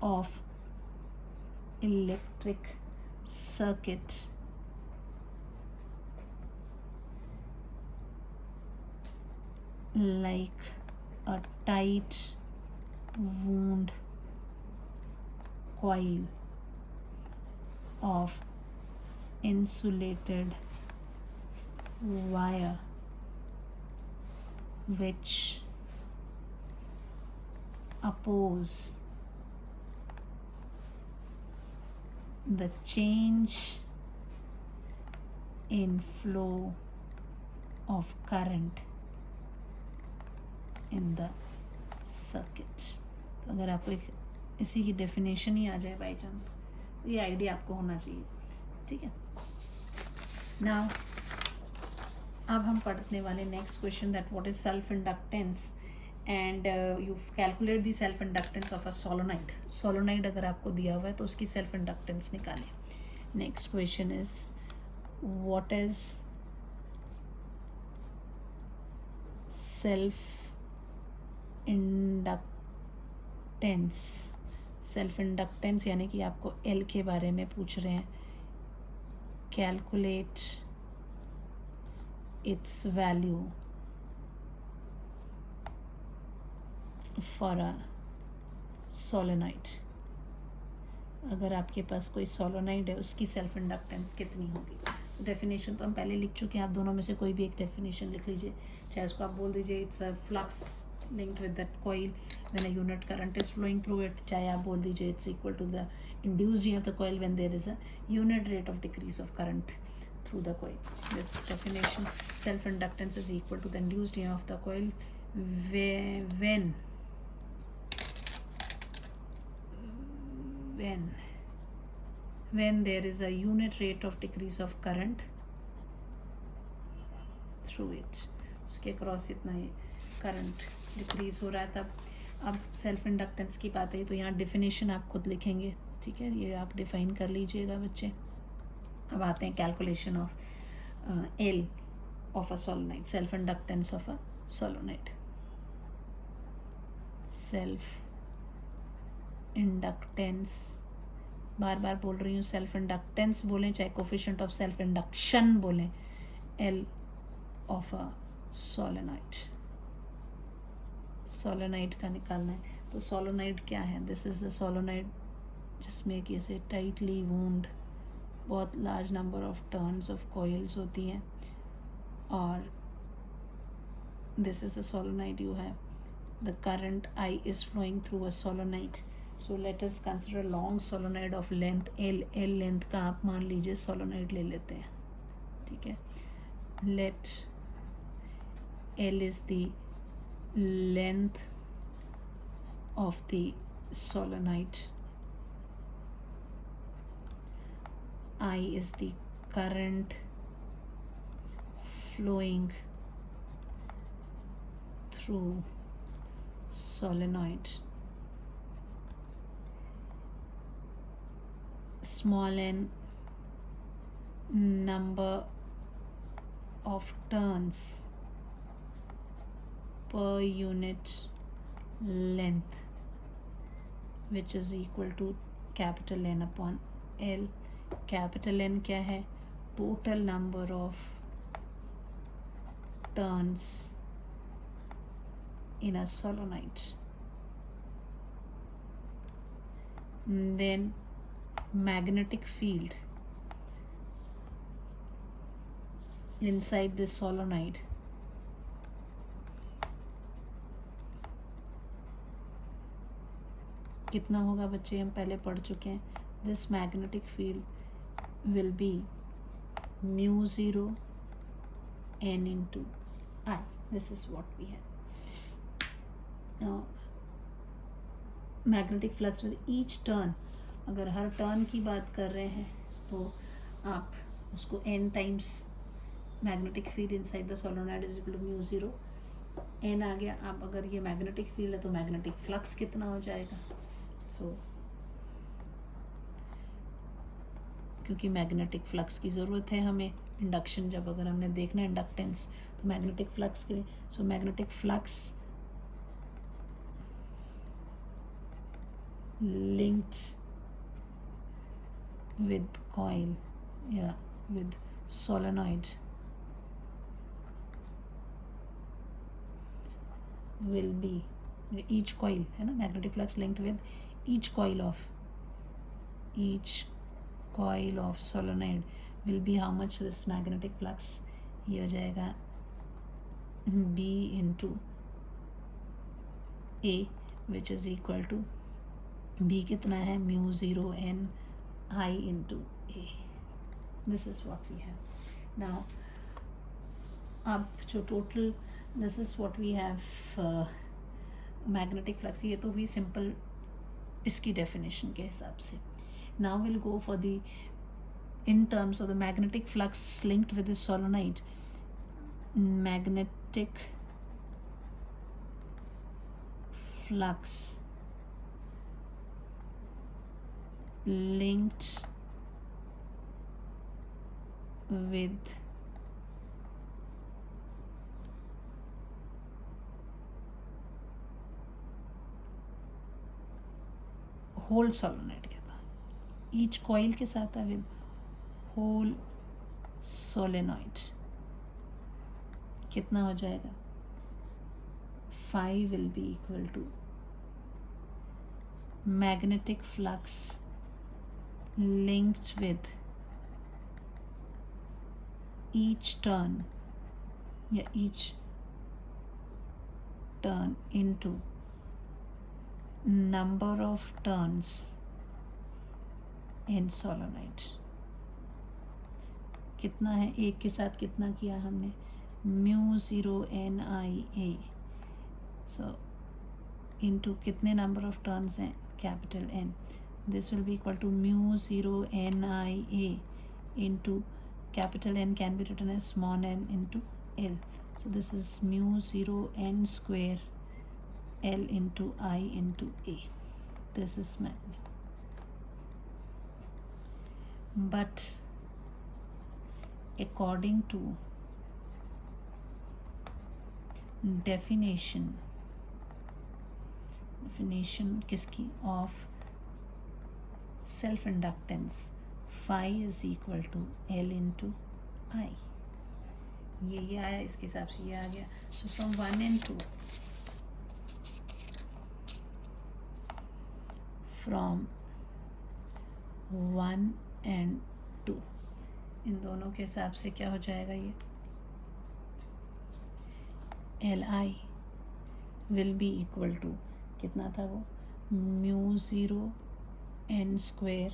of electric circuit like a tight wound coil of insulated wire which oppose the change in flow of current in the circuit. तो अगर आपको एक इसी की डेफिनेशन ही आ जाए बाई चांस, ये आइडिया आपको होना चाहिए. ठीक है. नाउ अब हम पढ़ने वाले next question that what is self inductance and you calculate the self inductance of a solenoid. Solenoid अगर आपको दिया हुआ है तो उसकी सेल्फ इंडक्टेंस निकालें. Next question is what is self inductance. Self inductance यानी कि आपको एल के बारे में पूछ रहे हैं. Calculate its value for a solenoid. अगर आपके पास कोई सोलोनाइड है उसकी सेल्फ इंडक्टेंस कितनी होगी. डेफिनेशन तो हम पहले लिख चुके हैं, आप दोनों में से कोई भी एक डेफिनेशन लिख लीजिए. चाहे उसको आप बोल दीजिए it's a flux linked with that coil when a unit current is flowing through it. चाहे आप बोल दीजिए it's equal to the induced EMF of the coil when there is a unit rate of decrease of current through the coil. This definition, self inductance is equal to the induced EMF of the coil when there is a unit rate of decrease of current through it. उसके cross इतना ही current decrease हो रहा है तब. अब self inductance की बात है तो यहाँ डिफिनेशन आप खुद लिखेंगे. ठीक है. ये आप डिफाइन कर लीजिएगा बच्चे. अब आते हैं calculation of L of a solenoid. Self inductance of a solenoid. Self inductance, बार बार बोल रही हूँ, सेल्फ इंडक्टेंस बोलें चाहे कोफिशिएंट ऑफ सेल्फ इंडक्शन बोलें, L of a solenoid. Solenoid का निकालना है. तो सोलोनाइड क्या है. दिस इज द सोलोनाइड जिसमें कि ऐसे टाइटली वूंड बहुत large number of turns of coils होती हैं. और this is the solenoid you have. The current I is flowing through a solenoid. So let us consider long solenoid of length L. L length का आप मान लीजिए solenoid ले लेते हैं. ठीक है. let L is the length of the solenoid, I is the current flowing through solenoid, small n number of turns per unit length, which is equal to capital N upon L. Capital N क्या है? Total number of turns in a solenoid. Then magnetic field inside this solenoid कितना होगा बच्चे? हम पहले पढ़ चुके हैं. This magnetic field will be mu 0 n into I. This is what we have. Now magnetic flux with each turn, अगर हर turn की बात कर रहे हैं तो आप उसको n times magnetic field inside the solenoid is equal to mu 0 n आ गया. अब अगर ये magnetic field है तो magnetic flux कितना हो जाएगा? So क्योंकि मैग्नेटिक फ्लक्स की ज़रूरत है हमें इंडक्शन, जब अगर हमने देखना है इंडक्टेंस तो मैग्नेटिक फ्लक्स के लिए. So magnetic flux linked with coil, with solenoid will be each coil है ना, magnetic flux linked with each coil of solenoid will be how much? This magnetic flux ये हो जाएगा B into A, which is equal to B कितना है? mu 0 n I into A. This is what we have. Now अब जो total, this is what we have magnetic flux. ये तो हुई simple इसकी definition के हिसाब से. Now we'll go for the in terms of the magnetic flux linked with the solenoid. Magnetic flux linked with whole solenoid के साथ, each coil के साथ है with whole solenoid कितना हो जाएगा? Phi will be equal to magnetic flux linked with each turn into number of turns in solenoid. कितना है? एक के साथ कितना किया हमने? mu 0 n I A. So into कितने number of turns हैं? Capital N. This will be equal to mu 0 n I A into capital N can be written as small n into L. So this is mu 0 n square L into I into A. This is magnet. But according to definition किसकी? Of self inductance, phi is equal to L into I. ये आया, इसके हिसाब से ये आ गया. So from 1 and 2, from 1 and 2 इन दोनों के हिसाब से क्या हो जाएगा? ये Li will be equal to कितना था वो? mu 0 n square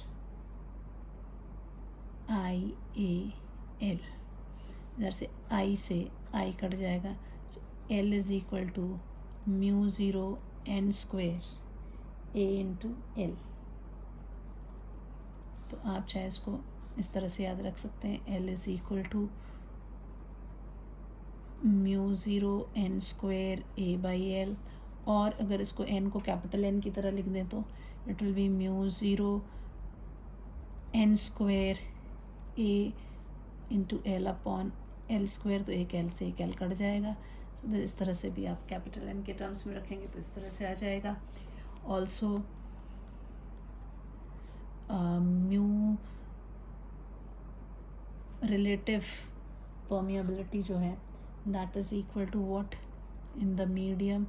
I A L. इधर से आई से आई कट जाएगा, so L is equal to mu zero N square A into L. तो आप चाहे इसको इस तरह से याद रख सकते हैं, L is equal to mu zero N square A by L, और अगर इसको एन को कैपिटल एन की तरह लिख दें तो it will be mu zero N square A into L upon L square, तो एक एल से एक एल कट जाएगा। तो इस तरह से भी आप कैपिटल एन के टर्म्स में रखेंगे तो इस तरह से आ जाएगा। ऑल्सो म्यू रिलेटिव परमिएबिलिटी जो है that is equal to what in the medium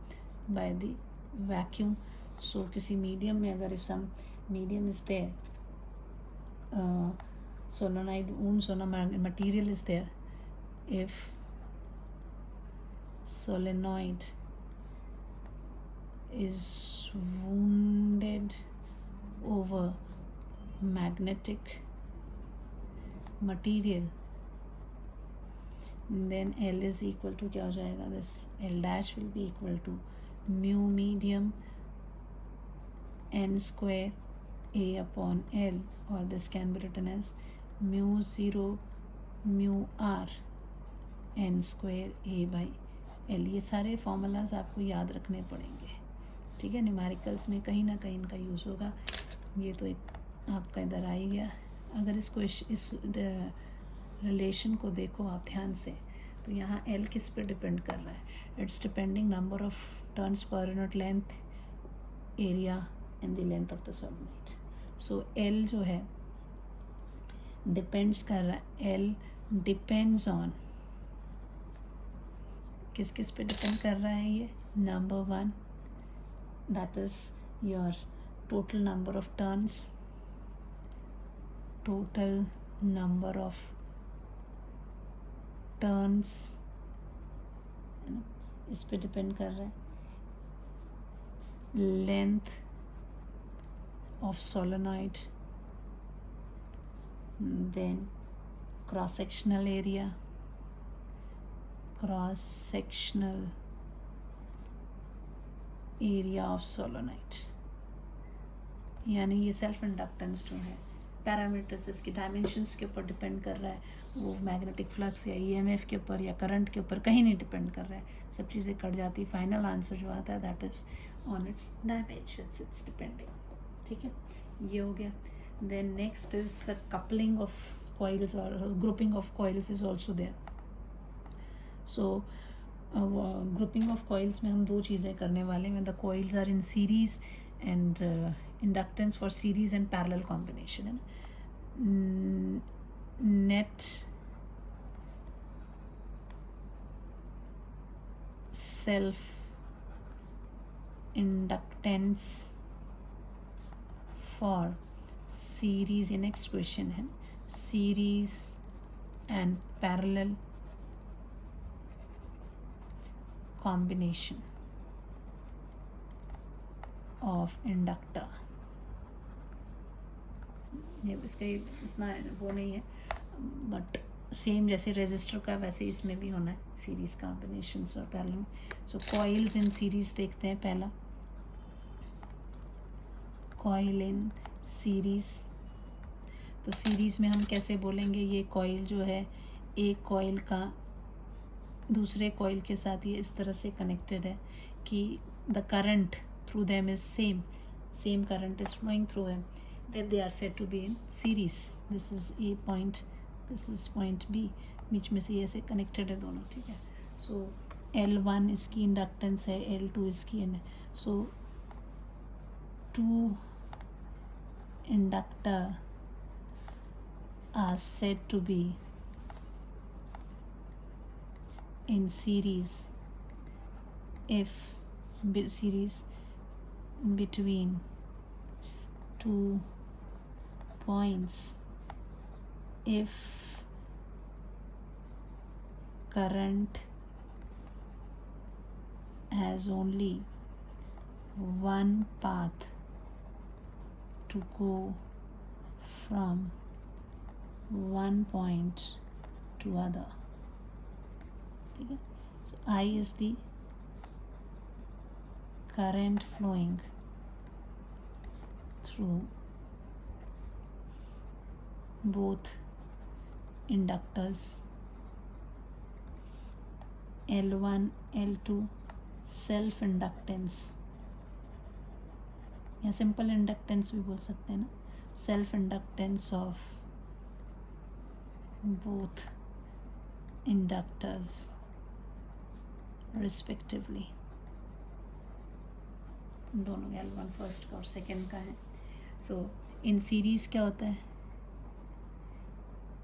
by the vacuum. So किसी medium में अगर if some medium is there, solenoid wound solenoid material is there, if solenoid is wounded over magnetic material, then L is equal to क्या हो जाएगा, this L dash will be equal to mu medium n square A upon L, or this can be written as mu zero mu R n square A by L। ये सारे formulas आपको याद रखने पड़ेंगे, ठीक है। न्यूमेरिकल्स में कहीं ना कहीं इनका यूज़ होगा। ये तो एक आपका इधर आ ही गया। अगर इसको इस रिलेशन को देखो आप ध्यान से, तो यहाँ L किस पे डिपेंड कर रहा है, it's depending number of turns per unit length, area and the length of the solenoid. So L जो है डिपेंड्स कर रहा है, L डिपेंड्स ऑन किस किस पे डिपेंड कर रहा है ये, number one that is your total number of turns, total number of turns है ना, इस पे डिपेंड कर रहा है। Length of solenoid, then cross sectional area, cross sectional area of solenoid, यानी ये सेल्फ इंडक्टेंस जो है पैरामीटर्स इसके डायमेंशंस के ऊपर डिपेंड कर रहा है, वो मैग्नेटिक फ्लक्स या ईएमएफ के ऊपर या करंट के ऊपर कहीं नहीं डिपेंड कर रहा है। सब चीज़ें कट जाती, फाइनल आंसर जो आता है that is on its dimensions, its depending, ठीक है। ये हो गया। Then next is coupling of coils और grouping of coils is also there. So grouping of coils में हम दो चीज़ें करने वाले हैं। The coils are in series and inductance for series and parallel combination, and net self inductance for series, ये next question है, series and parallel combination of inductor। ये इसका इतना वो नहीं है, बट सेम जैसे रेजिस्टर का वैसे इसमें भी होना है, सीरीज कॉम्बिनेशंस और parallel. So coils in series देखते हैं। पहला कॉइल इन सीरीज, तो सीरीज में हम कैसे बोलेंगे, ये कॉइल जो है एक कॉइल का दूसरे कॉइल के साथ ये इस तरह से कनेक्टेड है कि the current through them is same current is flowing through them, that they are said to be in series। this is A point, this is point B, बीच में से ये ऐसे connected है दोनों, ठीक है। so L1 इसकी इंडक्टेंस है, L2 इसकी, so two inductor are said to be in series if series between 2 points if current has only one path to go from one point to other। ठीक है. So I is the current flowing through both inductors L1 L2 self inductance या simple inductance भी बोल सकते हैं ना. Self inductance of both inductors respectively. दोनों L1 first का और सेकेंड का है. सो इन सीरीज क्या होता है?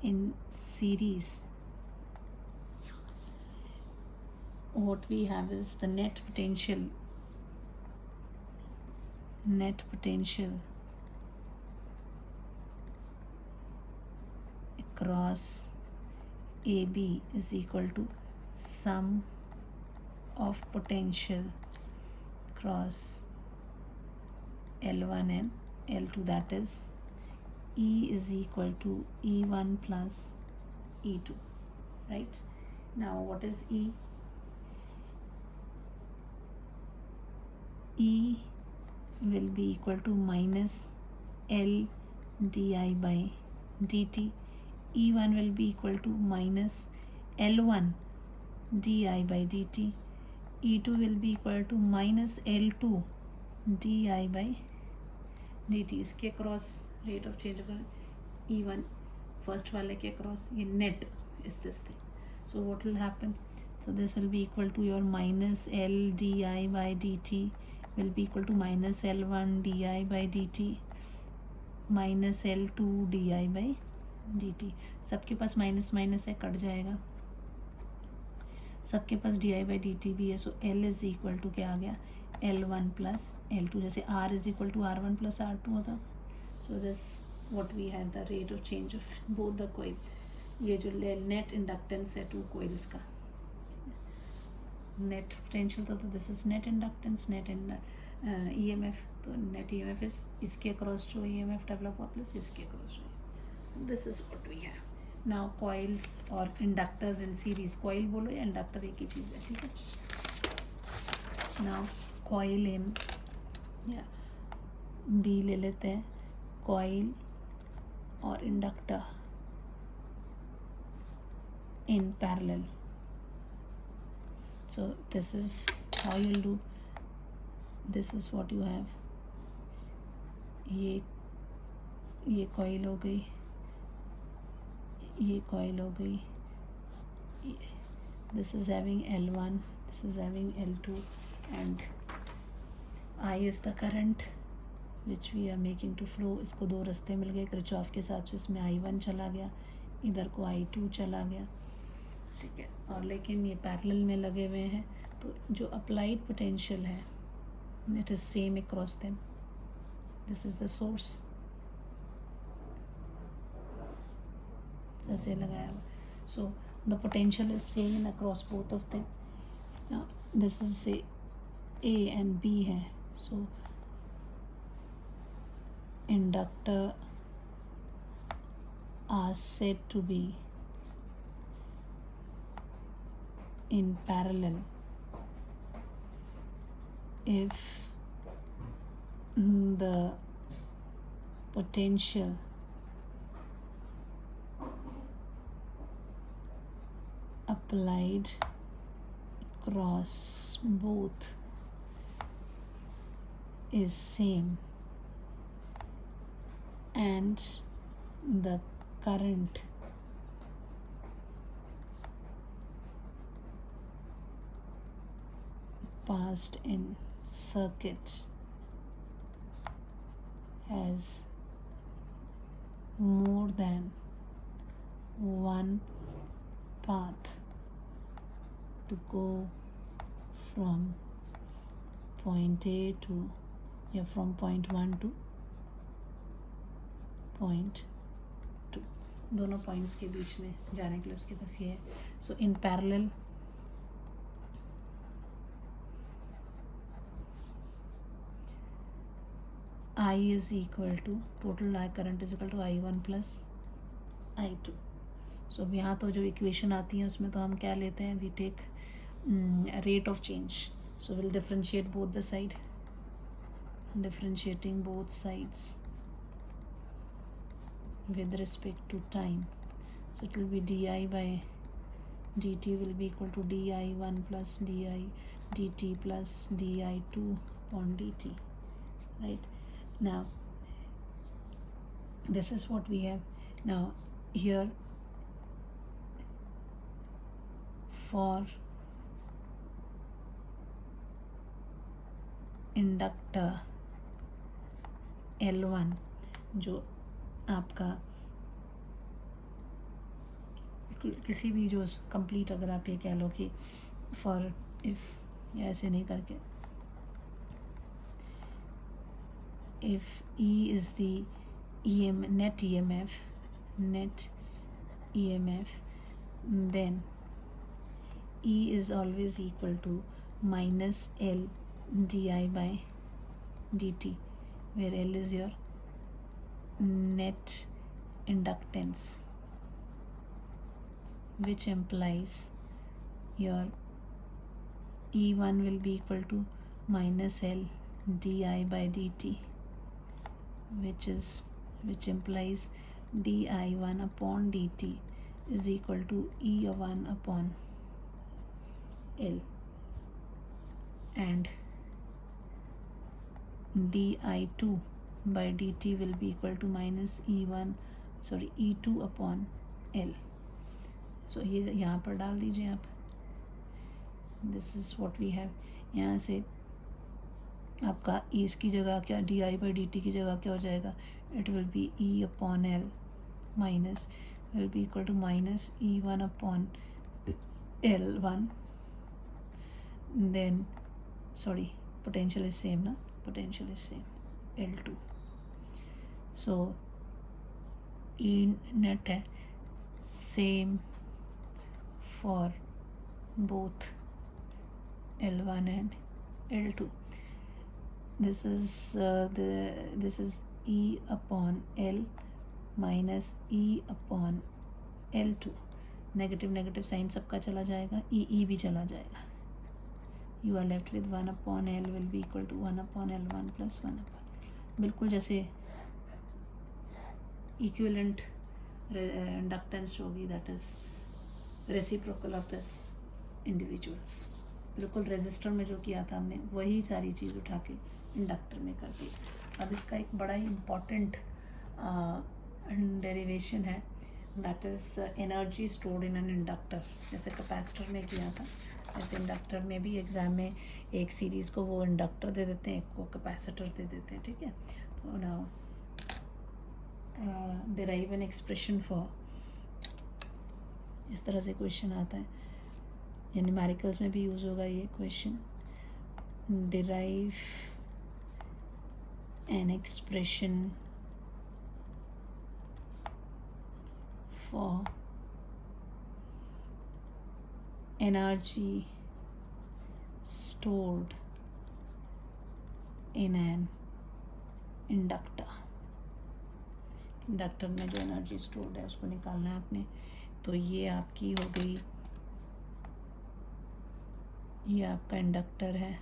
In series what we have is the net potential across AB is equal to sum of potential across L1 and L2, that is E is equal to E1 plus E2, right? Now what is E? E will be equal to minus L di by dt. E1 will be equal to minus L1 di by dt. E2 will be equal to minus L2 di by dt. इसके cross rate of change अगर E1 first वाले के cross ये net is this thing. So what will happen? So this will be equal to your minus L di by dt will be equal to minus L1 di by dt minus L2 di by dt. सबके पास minus minus है, cut जाएगा. सबके पास di by dt भी है. So L is equal to क्या आ गया? L1 plus L2. जैसे R is equal to R1 plus R2 होता. So this what we had the rate of change of both the coil. ये जो net inductance है टू कॉइल्स का net potential था, तो this is net inductance, net EMF. तो net EMF is इसके across जो EMF डेवलप हुआ प्लस इसके अक्रॉस जो. This is what we have now. Coils और इंडक्टर्स इन सीरीज. कॉइल बोलो या इंडक्टर एक ही चीज़ है, ठीक है. नाउ कॉइल इन या बी ले लेते हैं. कॉइल और inductor in parallel. So this is how you'll do. This is what you have. ये कॉइल हो गई, ये कॉइल हो गई. This is having L1, this is having L2, and I is the current which we are making to flow. इसको दो रास्ते मिल गए किरचॉफ के हिसाब से. इसमें I1 चला गया, इधर को I2 चला गया, ठीक है. और लेकिन ये पैरेलल में लगे हुए हैं, तो जो अप्लाइड पोटेंशियल है it is same across them. This is the source. ऐसे लगाया हुआ. So the potential is same across both of them. This is say A and B है. So inductor are said to be in parallel if the potential applied across both is same and the current passed in circuit has more than one path to go from point A to from point 1 to point 2. दोनों points के बीच में जाने के लिए उसके पास ये है. So in parallel I is equal to total current is equal to I1 plus I2. सो अब यहाँ तो जो इक्वेशन आती है उसमें तो हम क्या लेते हैं, we take rate of change. So we'll differentiate both the side, differentiating both sides with respect to time. So it will be di by dt will be equal to di1 plus di dt plus di2 upon dt, right? Now this is what we have. Now here for inductor L1 जो आपका किसी भी जो complete, अगर आप ये कह लो कि फॉर इफ़, या ऐसे नहीं करके, if E is the net EMF, then E is always equal to minus L di by dt, where L is your net inductance, which implies your E1 will be equal to minus L di by dt, which implies di1 upon dt is equal to E1 upon L, and di2 by dt will be equal to minus E2 upon L. So ये यहाँ पर डाल दीजिए आप, this is what we have. यहाँ से आपका E की जगह क्या, di by dt की जगह क्या हो जाएगा, it will be E upon L minus will be equal to minus E1 upon L1, then sorry, potential is same ना, potential is same, L2. So E net है same for both L1 and L2. This is E upon L minus E upon L2. Negative sign सबका चला जाएगा, E भी चला जाएगा. You are left with 1 upon L will be equal to 1 upon L1 plus 1 upon, बिल्कुल जैसे equivalent inductance होगी, that is reciprocal of this individuals. बिल्कुल रेजिस्टर में जो किया था हमने वही सारी चीज़ उठा के इंडक्टर में कर दी. अब इसका एक बड़ा ही इम्पॉर्टेंट डेरिवेशन है, that is energy stored in an inductor. जैसे कैपेसिटर में किया था, ऐसे इंडक्टर में भी एग्ज़ाम में एक सीरीज़ को वो इंडक्टर दे देते हैं, एक को कैपेसिटर दे देते हैं, ठीक है. तो now derive an expression for, इस तरह से क्वेश्चन आता है, ये न्यूमेरिकल्स में भी यूज़ होगा ये question. Derive an expression for energy stored in an inductor. Inductor में जो एनर्जी स्टोर्ड है उसको निकालना है आपने. तो ये आपकी हो गई, ये आपका इंडक्टर है,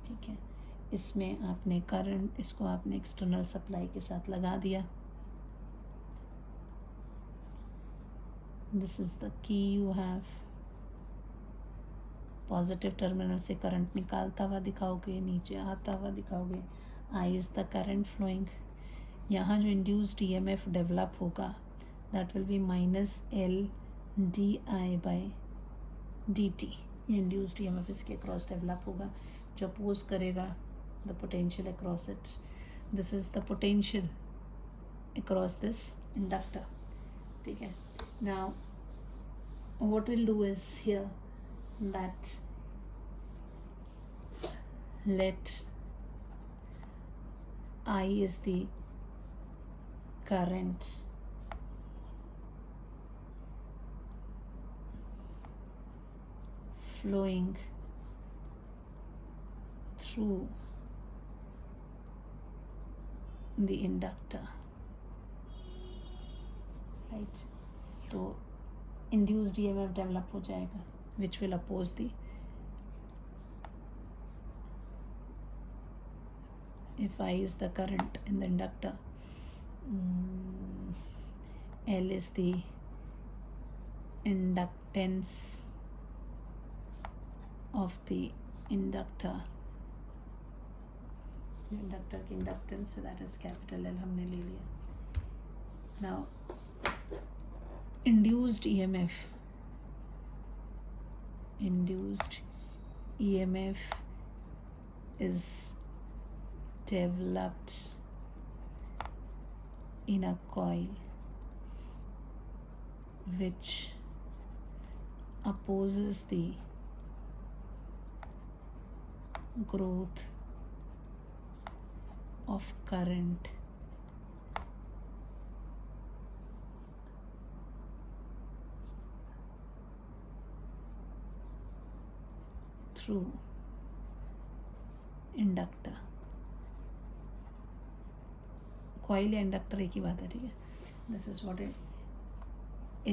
ठीक है. इसमें आपने करंट, इसको आपने एक्सटर्नल सप्लाई के साथ लगा दिया. This is the key you have. Positive terminal से करंट निकालता हुआ दिखाओगे, नीचे आता हुआ दिखाओगे. आई इज़ द करंट फ्लोइंग. यहाँ जो इंड्यूस्ड ईएमएफ डेवलप होगा that will B minus L D I by D T. ये इंड्यूस्ड ईएमएफ इसके अक्रॉस डेवलप होगा जो अपोज करेगा the potential across it. This is the potential across this inductor, ठीक है. Now what we'll do is here that let I is the current flowing through the inductor. Right. तो induced EMF develop हो जाएगा which will oppose the, if I is the current in the inductor, L is the inductance of the inductor. Inductor की inductance, that is capital L हमने ले लिया. Now induced EMF is developed in a coil which opposes the growth of current through inductor. coil या inductor एक ही बात है, ठीक है. This is what it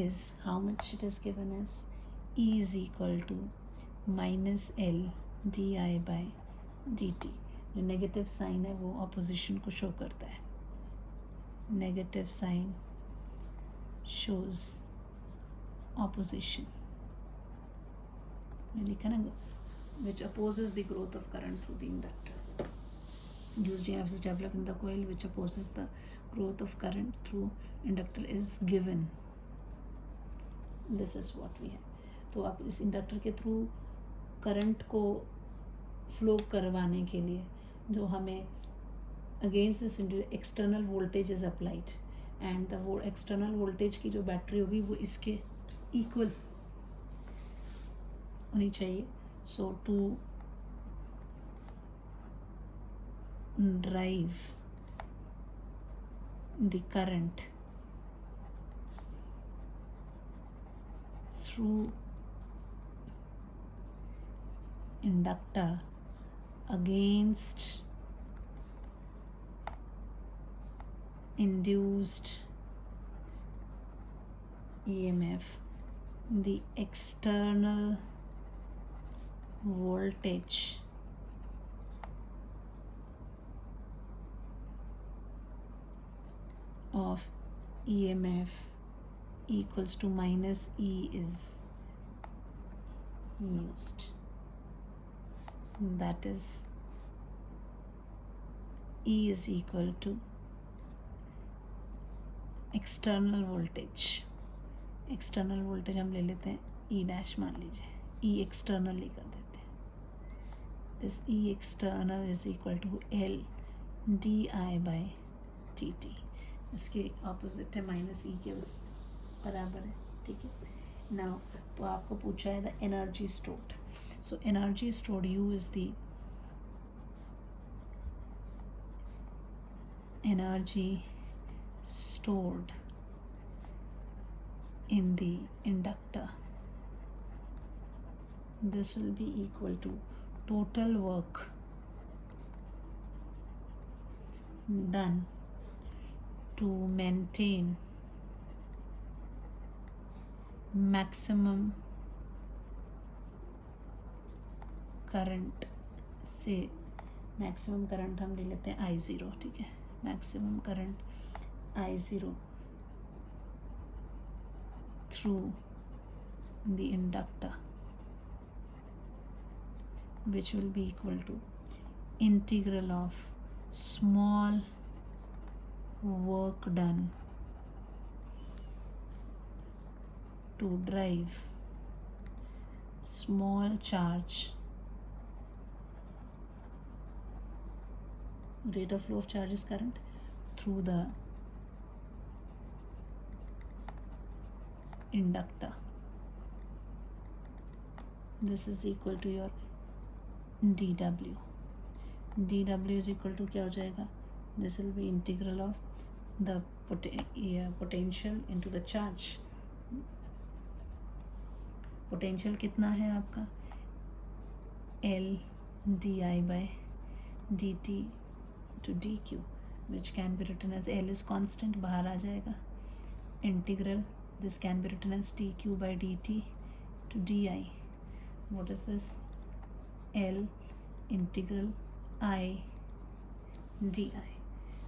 is. How much it is given as E is equal to minus L di by dt. जो negative sign है वो opposition को शो करता है. Negative sign shows opposition. लिखा ना, which opposes the growth of current through the inductor. Induced EMF is developed in the coil which opposes the growth of current through inductor is given. This is what we have. तो आप इस inductor के through current को flow करवाने के लिए जो हमें against this external voltage is applied, and the वो एक्सटर्नल वोल्टेज की जो बैटरी होगी वो इसके इक्वल होनी चाहिए. सो to drive the current through inductor against induced EMF, the external voltage of EMF equals to minus E is used. That is, E is equal to external voltage. external voltage हम ले लेते हैं E dash, मान लीजिए E external ही कर देते हैं. This E external is equal to L di by dt. इसके ऑपोजिट है माइनस ई के बराबर है, ठीक है. नाउ तो आपको पूछा है the energy stored. So energy stored U is the energy stored in the inductor. This will be equal to total work done to maintain maximum current से maximum current हम ले लेते हैं I0, ठीक है. maximum current I0 through the inductor which will be equal to integral of small work done to drive small charge, rate of flow of charge is current through the inductor. This is equal to your dW. dW is equal to क्या हो जाएगा? This will be integral of the potential into the charge. potential कितना है आपका? L di by dt to dq, which can be written as L is constant, बाहर आ जाएगा, integral, this can be written as dq by dt to di. What is this? L integral I di.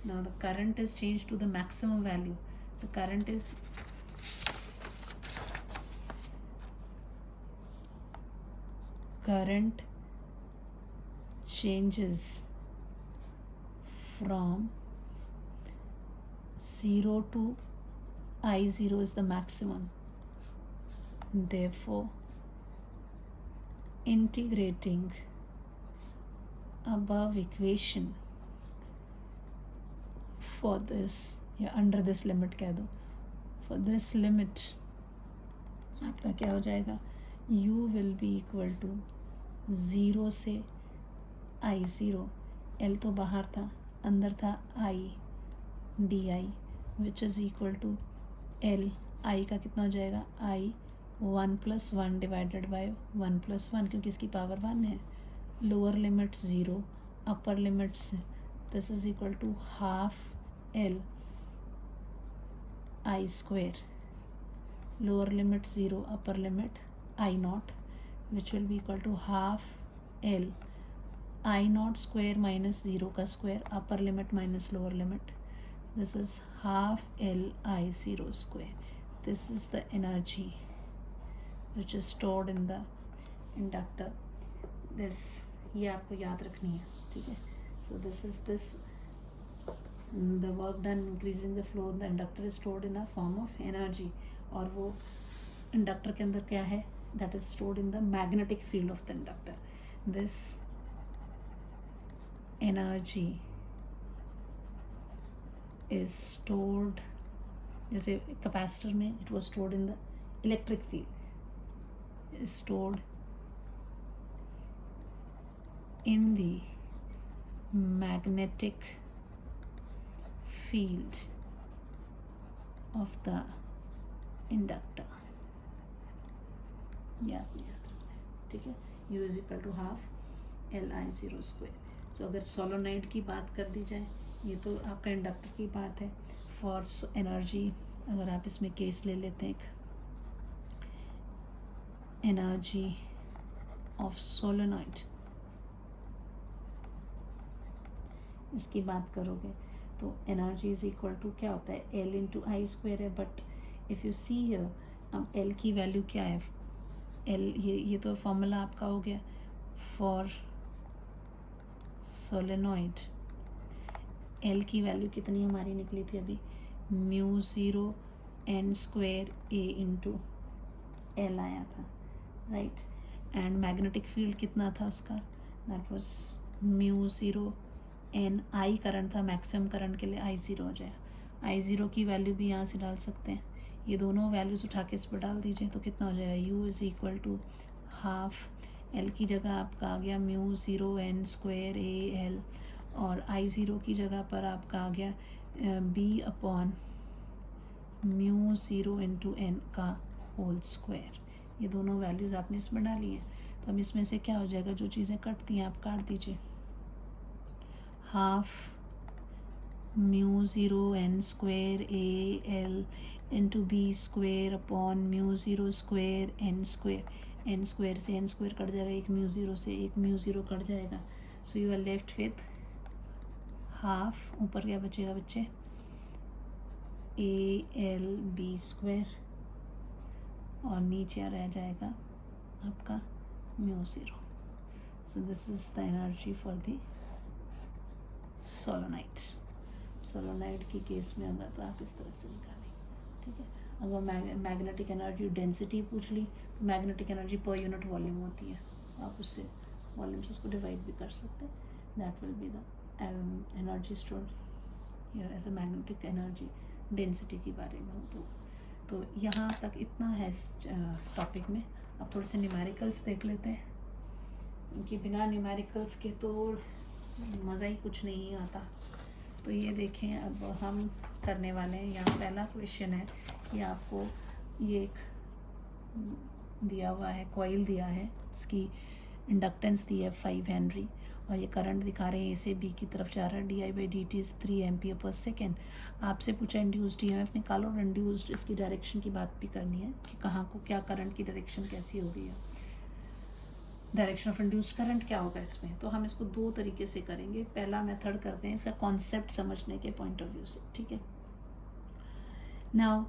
Now the current is changed to the maximum value. So current changes from 0 to I0 is the maximum. Therefore, integrating above equation for this, या under this limit कह दो, for this limit आपका क्या हो जाएगा? u will be equal to 0 से I0. L तो बाहर था, अंदर था I di, which is equal to L. I का कितना हो जाएगा? I 1 + 1 डिवाइडेड बाय 1 + 1, क्योंकि इसकी पावर 1 है. Lower limit 0, upper limits, this is equal to half L I². Lower limit 0, upper limit I0, which will be equal to half L I0² minus 0 का square, upper limit minus lower limit. This is half L I0². This is the energy which is stored in the inductor. This ये आपको याद रखनी है, ठीक है? So this is the work done increasing the flow of the inductor is stored in a form of energy. और वो inductor के अंदर क्या है? That is stored in the magnetic field of the inductor. This energy is stored, जैसे capacitor में it was stored in the electric field, is stored in the magnetic field of the inductor. याद रखना है, ठीक है? U is equal to half L I0². So अगर solenoid की बात कर दी जाए, ये तो आपका इंडक्टर की बात है. फॉर एनर्जी अगर आप इसमें केस ले लेते हैं, एनर्जी ऑफ सोलोनाइड, इसकी बात करोगे तो एनर्जी इज इक्वल टू क्या होता है? L इंटू I² है. But if you see here, अब L की वैल्यू क्या है? L ये तो फॉर्मूला आपका हो गया फॉर सोलेनॉइड. L की वैल्यू कितनी हमारी निकली थी अभी? μ0 n² A इंटू L आया था, राइट? एंड मैग्नेटिक फील्ड कितना था उसका? That was μ0 n. I current था, मैक्सिमम करंट के लिए I0 हो जाएगा. I0 की वैल्यू भी यहाँ से डाल सकते हैं. ये दोनों वैल्यूज़ उठा के इस पर डाल दीजिए तो कितना हो जाएगा? U is equal to half L की जगह आपका आ गया μ0 n² A L, और I0 की जगह पर आपका आ गया B अपॉन μ0 इंटू n का होल स्क्वायर. ये दोनों वैल्यूज़ आपने इसमें डाली हैं. तो अब इसमें से क्या हो जाएगा? जो चीज़ें कटती हैं आप काट दीजिए. Half μ0 n² A L into B² upon μ0² n². n² से n² कट जाएगा, एक μ0 से एक μ0 कट जाएगा. So you are left with half, ऊपर क्या बचेगा बच्चे? A L B², और नीचे रह जाएगा आपका μ0. So this is the energy for the solenoid. Solenoid की केस में होगा तो आप इस तरह से निकालेंगे, ठीक है? अगर मैग्नेटिक एनर्जी डेंसिटी पूछ ली तो magnetic energy per unit volume होती है, आप उससे वॉल्यूम से उसको डिवाइड भी कर सकते हैं. That will be the energy store here as a magnetic energy density के बारे में. तो यहाँ तक इतना है इस टॉपिक में. अब थोड़े से न्यूमेरिकल्स देख लेते हैं, क्योंकि बिना न्यूमेरिकल्स के तो मज़ा ही कुछ नहीं आता. तो ये देखें, अब हम करने वाले हैं. यहाँ पहला क्वेश्चन है कि आपको ये एक दिया हुआ है, कॉइल दिया है, इसकी इंडक्टेंस दी है 5 हेनरी, और ये करंट दिखा रहे हैं ए से बी की तरफ जा रहा है, D I by D T is 3 ampere per second. आपसे पूछा इंड्यूस्ड ईएमएफ निकालो, और इंड्यूस्ड इसकी डायरेक्शन की बात भी करनी है कि कहाँ को क्या करंट की डायरेक्शन कैसी हो गई है, डायरेक्शन ऑफ इंड्यूस्ड करंट क्या होगा इसमें। तो हम इसको दो तरीके से करेंगे। पहला मेथड करते हैं इसका कॉन्सेप्ट समझने के पॉइंट ऑफ व्यू से, ठीक है। नाउ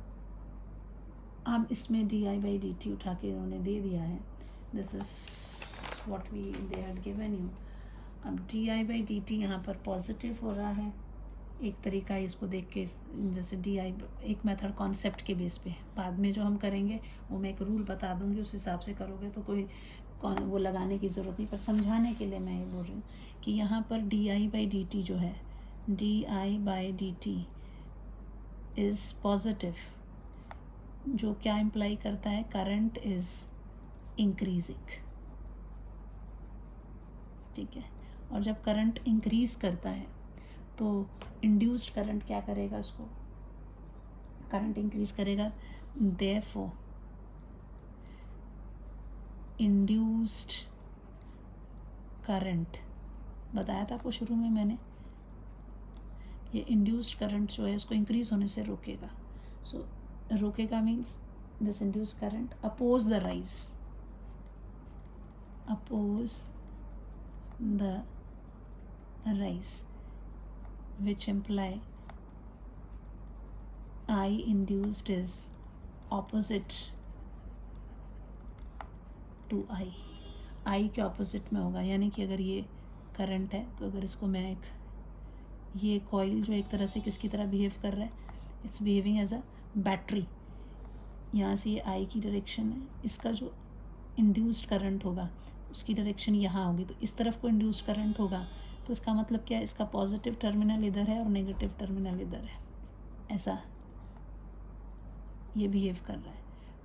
हम इसमें D I by D T उठा के इन्होंने दे दिया है, this is what we they had given you. अब D I by D T यहाँ पर पॉजिटिव हो रहा है, एक तरीका है इसको देख के, जैसे डी आई एक मेथड कॉन्सेप्ट के बेस पे, बाद में जो हम करेंगे वो मैं एक रूल बता दूंगी, उस हिसाब से करोगे तो कोई वो लगाने की ज़रूरत नहीं, पर समझाने के लिए मैं ये बोल रही हूँ कि यहाँ पर D I by D T जो है, D I by D T is positive, जो क्या इम्प्लाई करता है, करंट इज़ इंक्रीजिंग, ठीक है। और जब करंट इंक्रीज करता है तो इंड्यूस्ड करंट क्या करेगा, उसको करंट इंक्रीज करेगा, देयरफॉर इंड्यूस्ड करंट, बताया था आपको शुरू में मैंने, ये इंड्यूस्ड करंट जो है इसको इंक्रीज होने से रोकेगा। सो रोकेगा means this induced current oppose the rise, oppose the rise, which imply I induced is opposite to I के ऑपोजिट में होगा। यानी कि अगर ये करंट है तो अगर इसको मैं एक, ये कॉइल जो एक तरह से किसकी तरह बिहेव कर रहा है, it's behaving as a battery, यहाँ से ये I की डायरेक्शन है, इसका जो इंड्यूस्ड करंट होगा उसकी डायरेक्शन यहाँ होगी, तो इस तरफ को इंड्यूस्ड करंट होगा, तो इसका मतलब क्या है, इसका पॉजिटिव टर्मिनल इधर है और नेगेटिव टर्मिनल इधर है, ऐसा ये बिहेव कर रहा है।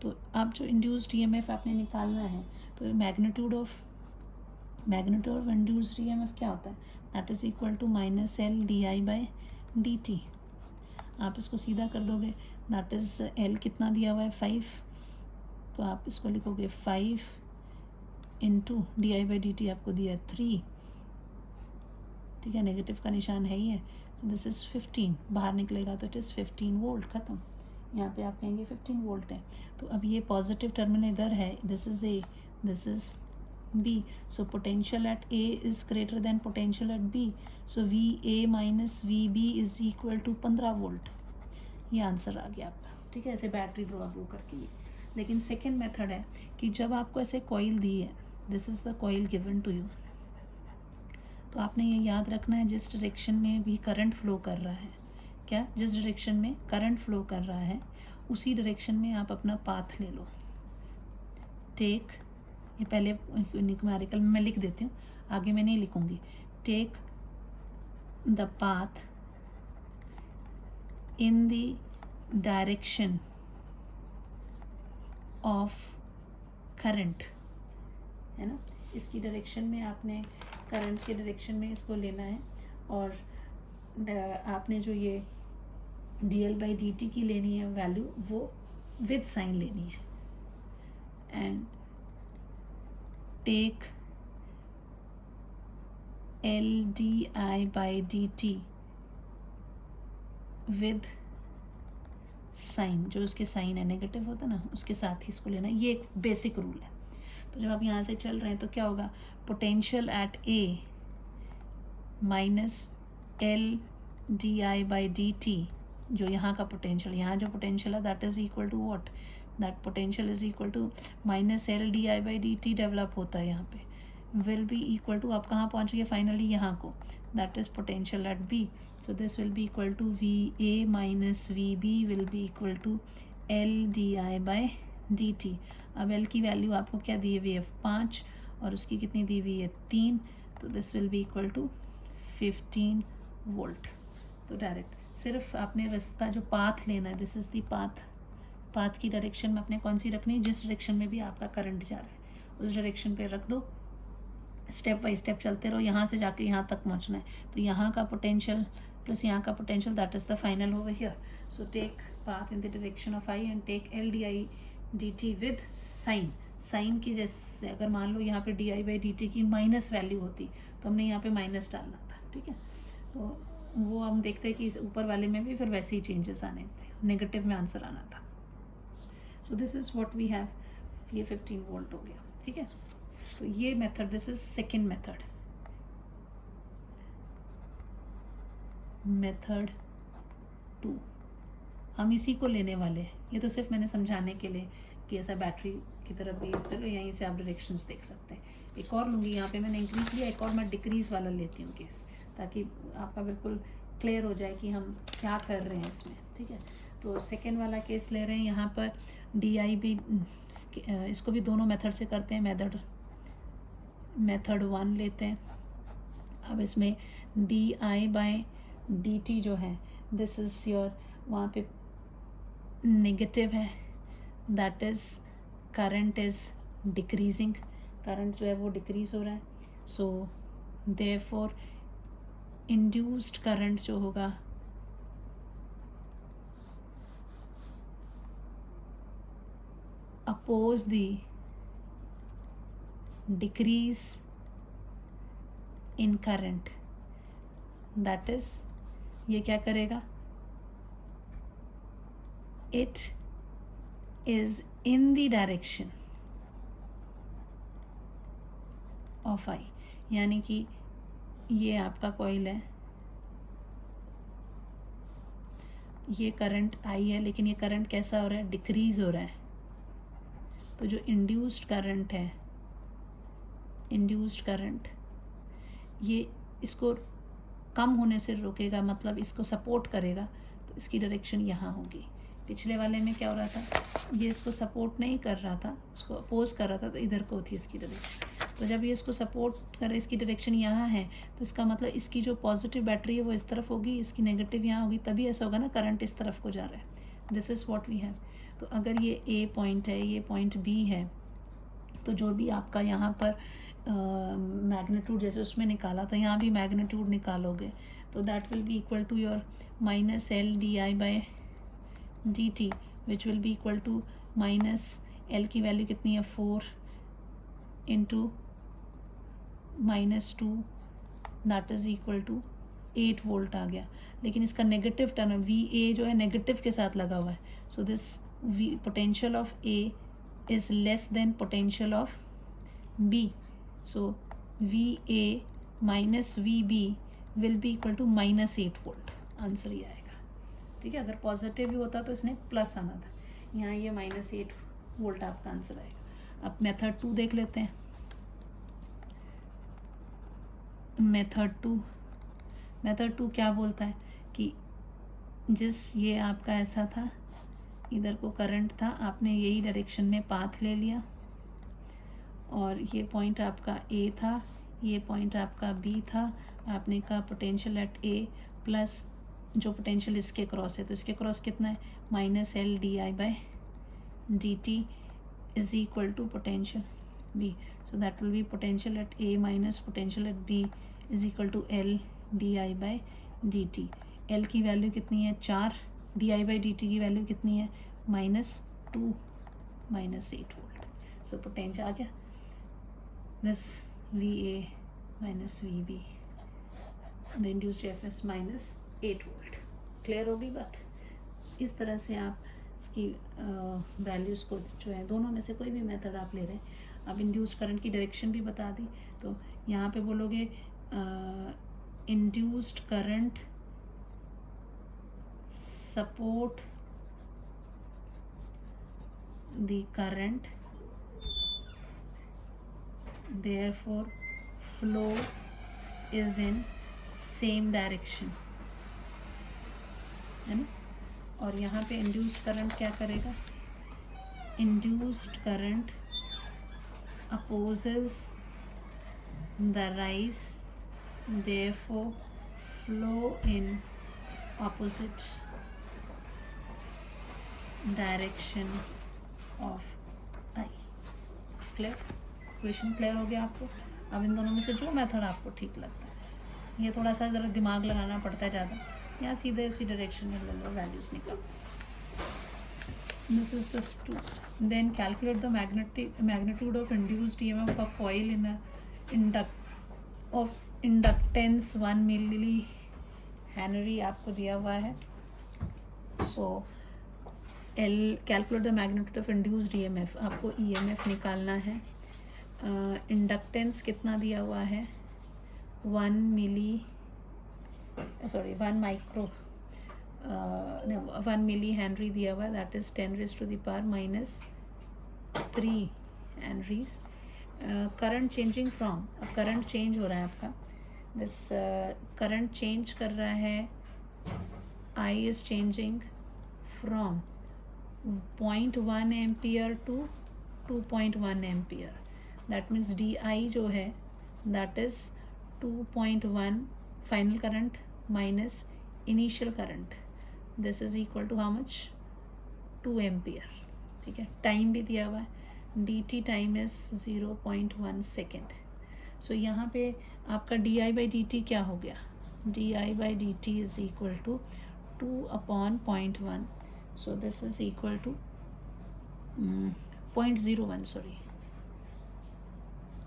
तो अब जो इंड्यूस्ड ईएमएफ आपने निकालना है, तो मैग्नीट्यूड ऑफ इंड्यूस्ड ईएमएफ क्या होता है, that is equal to minus L D I by D T. आप इसको सीधा कर दोगे, दैट इज़ एल कितना दिया हुआ है 5, तो आप इसको लिखोगे 5 into D I by D T आपको दिया 3, ठीक है, नेगेटिव का निशान है ही है, सो दिस इज़ 15, बाहर निकलेगा तो इट इज़ 15 वोल्ट, ख़त्म। यहाँ पे आप कहेंगे 15 वोल्ट है, तो अब ये पॉजिटिव टर्मिनल इधर है, this is A, this is B, so potential at A is greater than potential at B, so V A minus V B is equal to 15 volt. ये आंसर आ गया आपका, ठीक है, ऐसे बैटरी ड्रॉ करके ये। लेकिन सेकेंड मेथड है कि जब आपको ऐसे कॉइल दी है, this is the coil given to you, तो आपने ये याद रखना है जिस डायरेक्शन में भी करंट फ्लो कर रहा है, क्या, जिस डायरेक्शन में करंट फ्लो कर रहा है उसी डायरेक्शन में आप अपना पाथ ले लो। टेक, ये पहले न्यूमेरिकल में मैं लिख देती हूँ, आगे मैं नहीं लिखूँगी। Take the path in the direction of current, है ना, इसकी डायरेक्शन में आपने, करंट के डायरेक्शन में इसको लेना है, और आपने जो ये D L by D T की लेनी है वैल्यू, वो विद साइन लेनी है, and take L D I by D T with sign, जो उसके साइन है नेगेटिव होता है ना, उसके साथ ही इसको लेना है, ये एक बेसिक रूल है। तो जब आप यहाँ से चल रहे हैं तो क्या होगा, potential at A minus L D I by D T, जो यहाँ का पोटेंशियल, यहाँ जो पोटेंशियल है that is equal to what, that potential is equal to minus L D I by D T develop होता है यहाँ पे, विल बी इक्वल टू, आप कहाँ पहुँच गए फाइनली, यहाँ को, that is potential at B, so this will be equal to V A minus V B will be equal to L D I by D T. अब L की value आपको क्या दी हुई है 5, और उसकी कितनी दी हुई है 3, तो this will be equal to 15 volt. तो डायरेक्ट सिर्फ आपने रास्ता जो पाथ लेना है, दिस इज़ दी पाथ की डायरेक्शन में आपने कौन सी रखनी है, जिस डायरेक्शन में भी आपका करंट जा रहा है उस डायरेक्शन पे रख दो, स्टेप बाय स्टेप चलते रहो, यहाँ से जाके यहाँ तक पहुँचना है, तो यहाँ का पोटेंशियल प्लस यहाँ का potential that is the final over here. So take path in the direction of I and take L D I dt with sign, sign की जैसे अगर मान लो यहाँ पे di/dt की माइनस वैल्यू होती तो हमने यहाँ पे माइनस डालना था, ठीक है। तो वो हम देखते हैं कि इस ऊपर वाले में भी फिर वैसे ही चेंजेस आने थे, नेगेटिव में आंसर आना था। So this is what we have, ये 15 वोल्ट हो गया, ठीक है। तो ये method, this is second method, method 2। हम इसी को लेने वाले हैं, ये तो सिर्फ मैंने समझाने के लिए कि ऐसा बैटरी की तरह बिहेव करो, यहीं से आप डायरेक्शंस देख सकते हैं। एक और लूँगी, यहाँ पे मैंने इंक्रीज लिया, एक और मैं डिक्रीज वाला लेती हूँ केस, ताकि आपका बिल्कुल क्लियर हो जाए कि हम क्या कर रहे हैं इसमें, ठीक है। तो सेकेंड वाला केस ले रहे हैं, यहाँ पर di/, इसको भी दोनों मेथड से करते हैं, मेथड 1 लेते हैं। अब इसमें di/dt जो है, दिस इज़ योर, वहाँ पे नेगेटिव है, that is current is decreasing, current जो है वो डिक्रीज हो रहा है। सो देयरफॉर इंड्यूस्ड करंट जो होगा oppose the decrease in current, that is, ये क्या करेगा, it is in the direction of I, यानी कि ये आपका कॉइल है, ये करंट आई है, लेकिन ये करंट कैसा हो रहा है, डिक्रीज हो रहा है। तो जो इंड्यूस्ड करंट है, इंड्यूस्ड करंट, ये इसको कम होने से रोकेगा, मतलब इसको सपोर्ट करेगा, तो इसकी डायरेक्शन यहाँ होगी। पिछले वाले में क्या हो रहा था, ये इसको सपोर्ट नहीं कर रहा था, उसको अपोज कर रहा था, तो इधर को थी इसकी डायरेक्शन। तो जब ये इसको सपोर्ट करे, इसकी डायरेक्शन यहाँ है, तो इसका मतलब इसकी जो पॉजिटिव बैटरी है वो इस तरफ होगी, इसकी नेगेटिव यहाँ होगी, तभी ऐसा होगा ना, करंट इस तरफ को जा रहा है। This is what we have. तो अगर ये ए पॉइंट है, ये पॉइंट बी है, तो जो भी आपका यहाँ पर मैग्नीट्यूड जैसे उसमें निकाला था, यहाँ भी मैग्नीट्यूड निकालोगे, तो that will be equal to your minus L di/dt, which will be equal to minus L की वैल्यू कितनी है, 4 into -2, that is equal to 8 volt आ गया। लेकिन इसका नेगेटिव टर्म VA जो है नेगेटिव के साथ लगा हुआ है, so this potential of A is less than potential of B, so VA minus VB will be equal to -8 volt, answer ये आएगा, ठीक है। अगर पॉजिटिव भी होता तो इसने प्लस आना था, यहाँ ये -8 वोल्ट आपका आंसर आएगा। अब मेथड 2 देख लेते हैं। मेथड टू क्या बोलता है कि जिस, ये आपका ऐसा था, इधर को करंट था, आपने यही डायरेक्शन में पाथ ले लिया, और ये पॉइंट आपका A था, ये पॉइंट आपका B था, आपने कहा पोटेंशियल एट A प्लस जो पोटेंशियल इसके क्रॉस है, तो इसके क्रॉस कितना है, -L di/dt is equal to potential B, so that will be potential at A minus potential at B is equal to L di/dt। L की value कितनी है, 4, di/dt की वैल्यू कितनी है, -2 -8 वोल्ट। सो पोटेंशियल आ गया, this VA minus VB, the induced EFS -8 volt. Clear होगी बात। इस तरह से आप इसकी वैल्यूज़ को जो है, दोनों में से कोई भी मेथड आप ले रहे हैं। अब इंड्यूस्ड करंट की डायरेक्शन भी बता दी, तो यहाँ पे बोलोगे induced current support the current, therefore flow is in same direction, है ना। और यहाँ पे इंड्यूस्ड करंट क्या करेगा, induced current opposes the rise, therefore flow in opposite direction of I। Clear, question clear हो गया आपको। अब इन दोनों में से जो मेथड आपको ठीक लगता है, ये थोड़ा सा ज़रा दिमाग लगाना पड़ता है ज़्यादा, या सीधे उसी डायरेक्शन में ले लो, वैल्यूज़ निकालो। This is the then calculate the magnitude of induced EMF of a coil in a inductance 1 millihenry आपको दिया हुआ है. So calculate the magnitude of induced EMF, आपको EMF निकालना है. इंडक्टेंस कितना दिया हुआ है? 1 मिली हेनरी दिया हुआ है. That is 10⁻³ Henrys. Current changing from, अब करंट चेंज हो रहा है आपका. दिस करंट चेंज कर रहा है, I is changing from 0.1 ampere to 2.1 ampere. That means DI जो है that is 2.1 final current minus initial current. This is equal to how much? 2 ampere. ठीक है, टाइम भी दिया हुआ है. dt time is 0.1 second. So यहाँ पे आपका di/dt क्या हो गया? di/dt इज इक्वल टू 2/0.1. So this is equal to 0.01, sorry,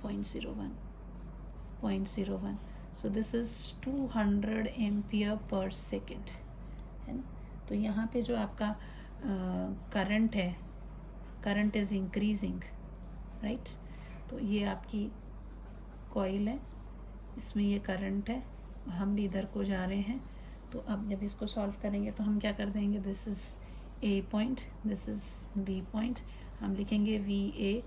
0.01. So this is 200 ampere per second है ना. तो यहाँ पे जो आपका करंट है, करंट इज़ इंक्रीजिंग, राइट. तो ये आपकी कॉइल है, इसमें ये करंट है, हम भी इधर को जा रहे हैं. तो अब जब इसको सॉल्व करेंगे तो हम क्या कर देंगे? This is A point, this is B point. हम लिखेंगे VA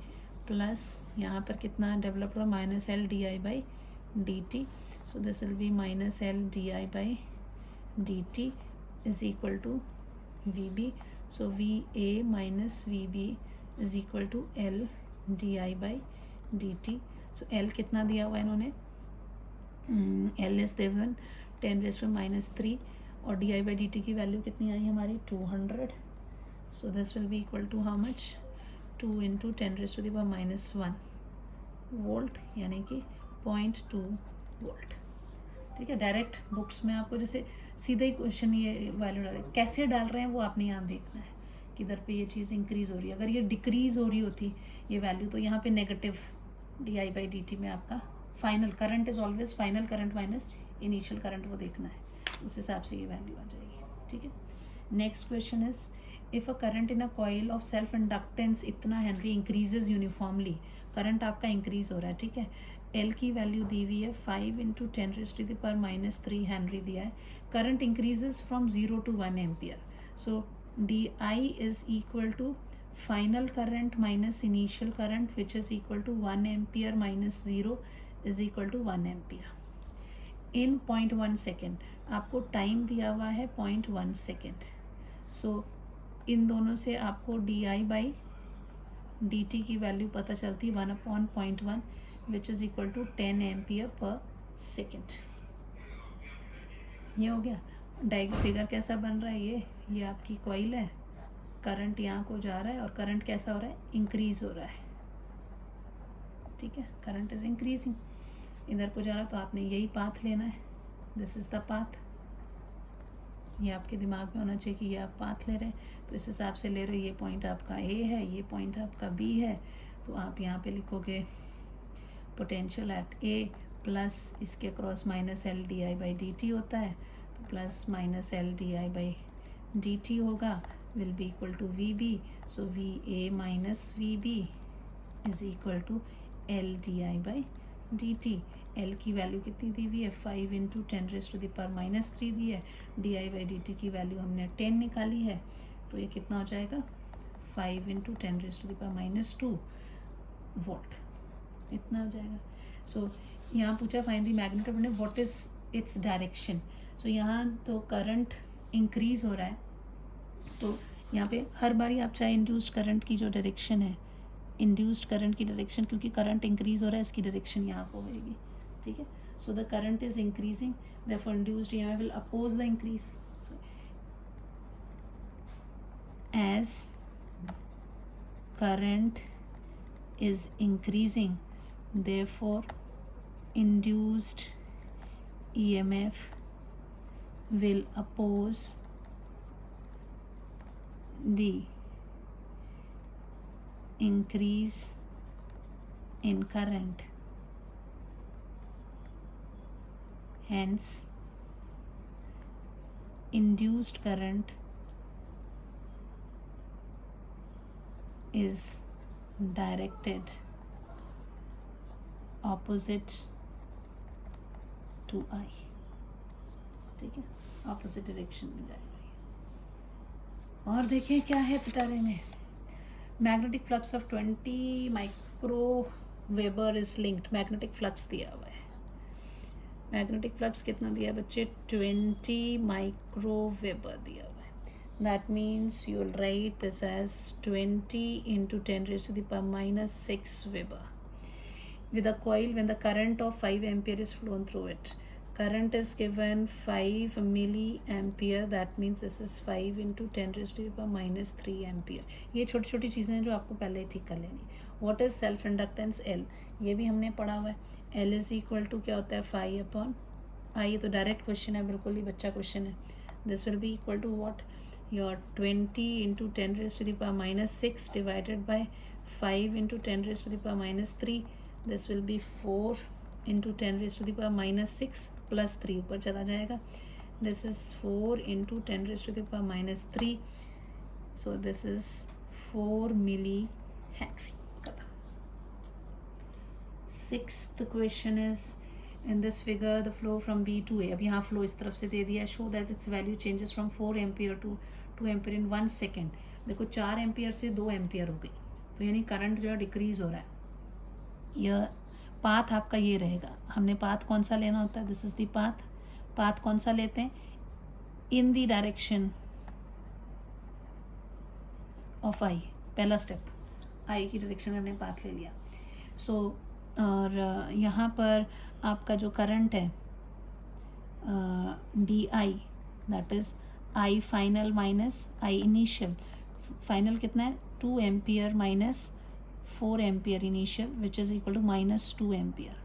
प्लस यहाँ पर कितना डेवलप हुआ? -LdI/dt. So this will be -LdI/dt is equal to VB. So VA minus VB is equal to LdI/dt. So L कितना दिया हुआ है इन्होंने? L इज देवन 10⁻³ और di/dt की वैल्यू कितनी आई हमारी? 200. So this will be equal to how much? 2 × 10⁻⁻1 volt, यानी कि 0.2 वोल्ट. ठीक है, डायरेक्ट बुक्स में आपको जैसे सीधा ही क्वेश्चन ये वैल्यू डाले, कैसे डाल रहे हैं वो आपने यहाँ देखना है. किधर पे ये चीज़ इंक्रीज़ हो रही है. अगर ये डिक्रीज़ हो रही होती ये वैल्यू तो यहाँ पे नेगेटिव di/dt में आपका final current is always final current minus initial current, वो देखना है. उस हिसाब से ये वैल्यू आ जाएगी. ठीक है. Next question is if a current in a coil of self inductance इतना हेनरी इंक्रीजेज यूनिफॉर्मली. करंट आपका इंक्रीज हो रहा है. ठीक है. L की वैल्यू दी हुई है 5 × 10⁻³ हेनरी दिया है. Current increases from 0 to 1 ampere. So DI is equal to final current minus initial current which is equal to 1 ampere minus 0 is equal to 1 ampere in 0.1 second. आपको टाइम दिया हुआ है 0.1 second. सो इन दोनों से आपको di/dt की वैल्यू पता चलती 1/0.1 which is equal to 10 ampere per second. ये हो गया. फिगर कैसा बन रहा है? ये आपकी कॉइल है, करंट यहाँ को जा रहा है और करंट कैसा हो रहा है? इंक्रीज़ हो रहा है. ठीक है, करंट इज़ इंक्रीजिंग. इधर को जा रहा है तो आपने यही पाथ लेना है. This is the path. ये आपके दिमाग में होना चाहिए कि ये आप पाथ ले रहे हैं तो इस हिसाब से ले रहे हो. ये पॉइंट आपका A है, ये पॉइंट आपका B है. तो आप यहाँ पे लिखोगे पोटेंशियल एट A प्लस इसके अक्रॉस माइनस LdI/dt होता है. तो प्लस माइनस LdI/dt होगा will be equal to VB. So VA minus VB is equal to LdI/dt. L की वैल्यू कितनी दी हुई है? 5 × 10⁻³ दी है. di/dt की वैल्यू हमने 10 निकाली है. तो ये कितना हो जाएगा? 5 × 10⁻² वोल्ट. इतना हो जाएगा. सो यहाँ पूछा find the magnitude, what is its direction. So यहाँ तो करंट इंक्रीज हो रहा है. तो यहाँ पे हर बारी आप चाहे इंड्यूस्ड करंट की जो डायरेक्शन है, इंड्यूस्ड करंट की डायरेक्शन, क्योंकि करंट इंक्रीज हो रहा है इसकी डायरेक्शन यहाँ को होगी. ठीक है. So the current is increasing, therefore induced EMF will oppose the increase. So as current is increasing, therefore induced EMF will oppose the increase in current, hence induced current is directed opposite to I. ठीक है, opposite direction में जाएगा। और देखें क्या है पिटारे में, magnetic flux of 20 micro weber is linked. Magnetic flux दिया हुआ है, मैग्नेटिक फ्लक्स कितना दिया है बच्चे, 20 माइक्रो वेबर दिया हुआ है। That means you will write this as 20 into 10⁻⁻6 weber with a coil when the current of 5 ampere is flown through it. Current is given 5 milliampere, that means this is 5 into 10⁻³ ampere. ये छोटी छोटी चीज़ें हैं जो आपको पहले ही ठीक कर लेनी। What is self inductance L, ये भी हमने पढ़ा हुआ है। L इज इक्वल टू क्या होता है, 5/I। ये तो डायरेक्ट क्वेश्चन है, बिल्कुल ही बच्चा क्वेश्चन है। This will be equal to what, your 20 into 10⁻6 divided by 5 into 10⁻³ this will be 4 into 10⁻6 plus 3 ऊपर चला जाएगा। This is 4 into 10⁻3, so this is 4 millihenry. Sixth question is in this figure the flow from B to A। अब यहाँ flow इस तरफ से दे दिया, show that its value changes from 4 ampere to 2 ampere in 1 second. देखो 4 ampere से 2 ampere हो गई, तो यानी करंट जो है डिक्रीज हो रहा है। यह पाथ आपका ये रहेगा। हमने पाथ कौन सा लेना होता है, this is the path. Path कौन सा लेते हैं, इन द डायरेक्शन ऑफ I। पहला स्टेप I की डायरेक्शन में हमने पाथ ले लिया। सो और यहाँ पर आपका जो करंट है DI, that is I final minus I initial. Final कितना है, 2 ampere minus 4 ampere initial, which is equal to -2 ampere.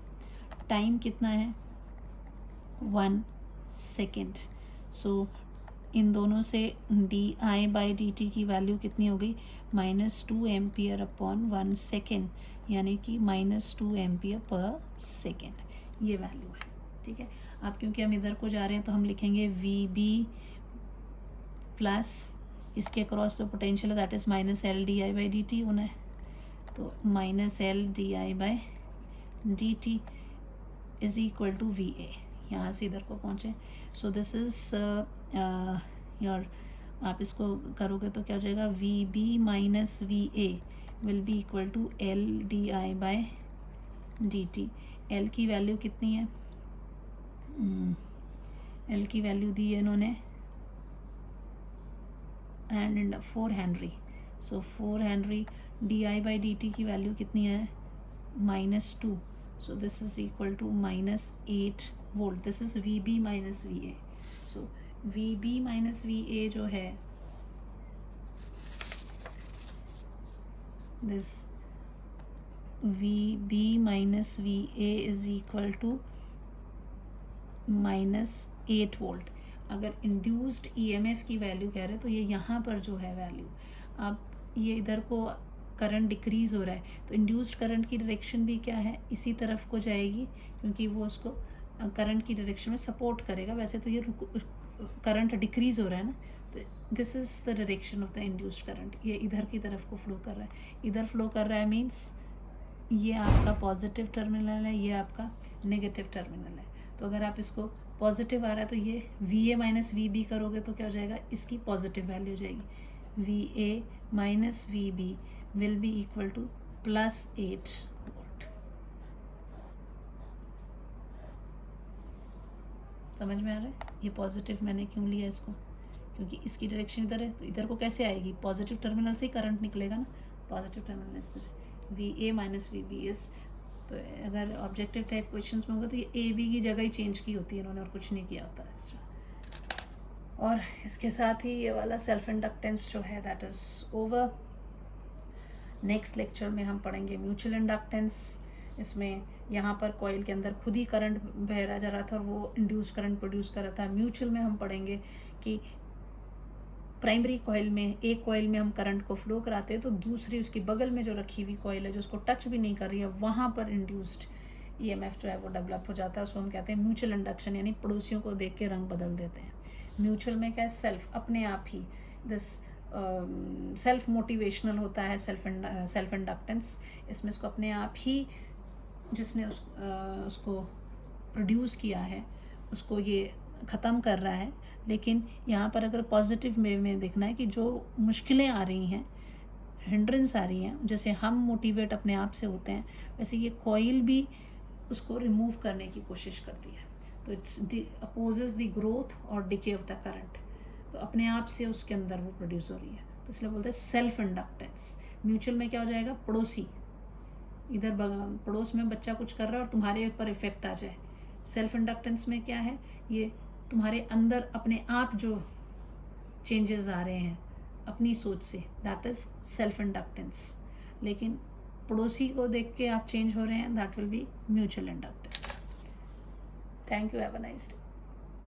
Time कितना है, 1 सेकेंड। सो इन दोनों से DI/dt की वैल्यू कितनी हो गई, -2 एम्पियर अपॉन 1 सेकेंड, यानी कि -2 एम्पियर पर सेकेंड ये वैल्यू है। ठीक है, अब क्योंकि हम इधर को जा रहे हैं तो हम लिखेंगे VB प्लस इसके क्रॉस जो पोटेंशियल है दैट इज़ -LdI/dt होना है, तो -LdI/dt is equal to VA। यहाँ से इधर को पहुँचे, सो दिस इज योर, आप इसको करोगे तो क्या हो जाएगा, VB minus VA will be equal to LdI/dt। L की वैल्यू कितनी है, L की वैल्यू दी है इन्होंने and 4 Henry. So 4 Henry, DI/dt की वैल्यू कितनी है, -2, so this is equal to -8 volt. This is VB minus VA। So VB minus VA जो है, this VB minus VA is equal to -8 volt. अगर induced EMF की value कह रहे हैं तो ये यहाँ पर जो है वैल्यू, अब ये इधर को करंट डिक्रीज हो रहा है, तो इंड्यूस्ड करंट की डायरेक्शन भी क्या है, इसी तरफ को जाएगी, क्योंकि वो उसको करंट की डायरेक्शन में सपोर्ट करेगा। वैसे तो ये करंट डिक्रीज हो रहा है ना, तो this is the direction of the induced current. ये इधर की तरफ को फ्लो कर रहा है, इधर फ्लो कर रहा है, मीन्स ये आपका पॉजिटिव टर्मिनल है, ये आपका नेगेटिव टर्मिनल है। तो अगर आप इसको पॉजिटिव आ रहा है तो ये VA माइनस VB करोगे तो क्या हो जाएगा, इसकी पॉजिटिव वैल्यू हो जाएगी, VA minus VB will be equal to +8 volt. समझ में आ रहा है, ये पॉजिटिव मैंने क्यों लिया इसको, क्योंकि इसकी डायरेक्शन इधर है, तो इधर को कैसे आएगी, पॉजिटिव टर्मिनल से ही करंट निकलेगा ना, पॉजिटिव टर्मिनल से VA माइनस VB इस। तो अगर ऑब्जेक्टिव टाइप क्वेश्चंस में होगा तो ये AB की जगह ही चेंज की होती है इन्होंने, और कुछ नहीं किया होता एक्स्ट्रा। और इसके साथ ही ये वाला सेल्फ इंडक्टेंस जो है that is over. Next lecture में हम पढ़ेंगे म्यूचुअल इंडक्टेंस। इसमें यहाँ पर कॉइल के अंदर खुद ही करंट बह जा रहा था और वो इंड्यूस करंट प्रोड्यूस कर रहा था। म्यूचुअल में हम पढ़ेंगे कि प्राइमरी कॉइल में, एक कॉइल में हम करंट को फ्लो कराते हैं तो दूसरी उसकी बगल में जो रखी हुई कॉइल है जो उसको टच भी नहीं कर रही है, वहाँ पर इंड्यूस्ड ईएमएफ जो है वो डेवलप हो जाता है। उसको हम कहते हैं म्यूचुअल इंडक्शन, यानी पड़ोसियों को देख के रंग बदल देते हैं। म्यूचुअल में क्या है, सेल्फ, अपने आप ही, दिस सेल्फ मोटिवेशनल होता है, सेल्फ इंडक्टेंस। इसमें इसको अपने आप ही जिसने उसको प्रोड्यूस किया है उसको ये ख़त्म कर रहा है। लेकिन यहाँ पर अगर पॉजिटिव वे में देखना है कि जो मुश्किलें आ रही हैं, हिंड्रेंस आ रही हैं, जैसे हम मोटिवेट अपने आप से होते हैं, वैसे ये कॉइल भी उसको रिमूव करने की कोशिश करती है। तो इट्स अपोजेस द ग्रोथ और डिके ऑफ द करंट। तो अपने आप से उसके अंदर वो प्रोड्यूस हो रही है, तो इसलिए बोलते हैं सेल्फ इंडक्टेंस। म्यूचुअल में क्या हो जाएगा, पड़ोसी, इधर पड़ोस में बच्चा कुछ कर रहा है और तुम्हारे ऊपर इफेक्ट आ जाए। सेल्फ इंडक्टेंस में क्या है, ये तुम्हारे अंदर अपने आप जो चेंजेस आ रहे हैं अपनी सोच से, दैट इज सेल्फ इंडक्टेंस। लेकिन पड़ोसी को देख के आप चेंज हो रहे हैं, that will be mutual inductance. Thank you, have a nice day.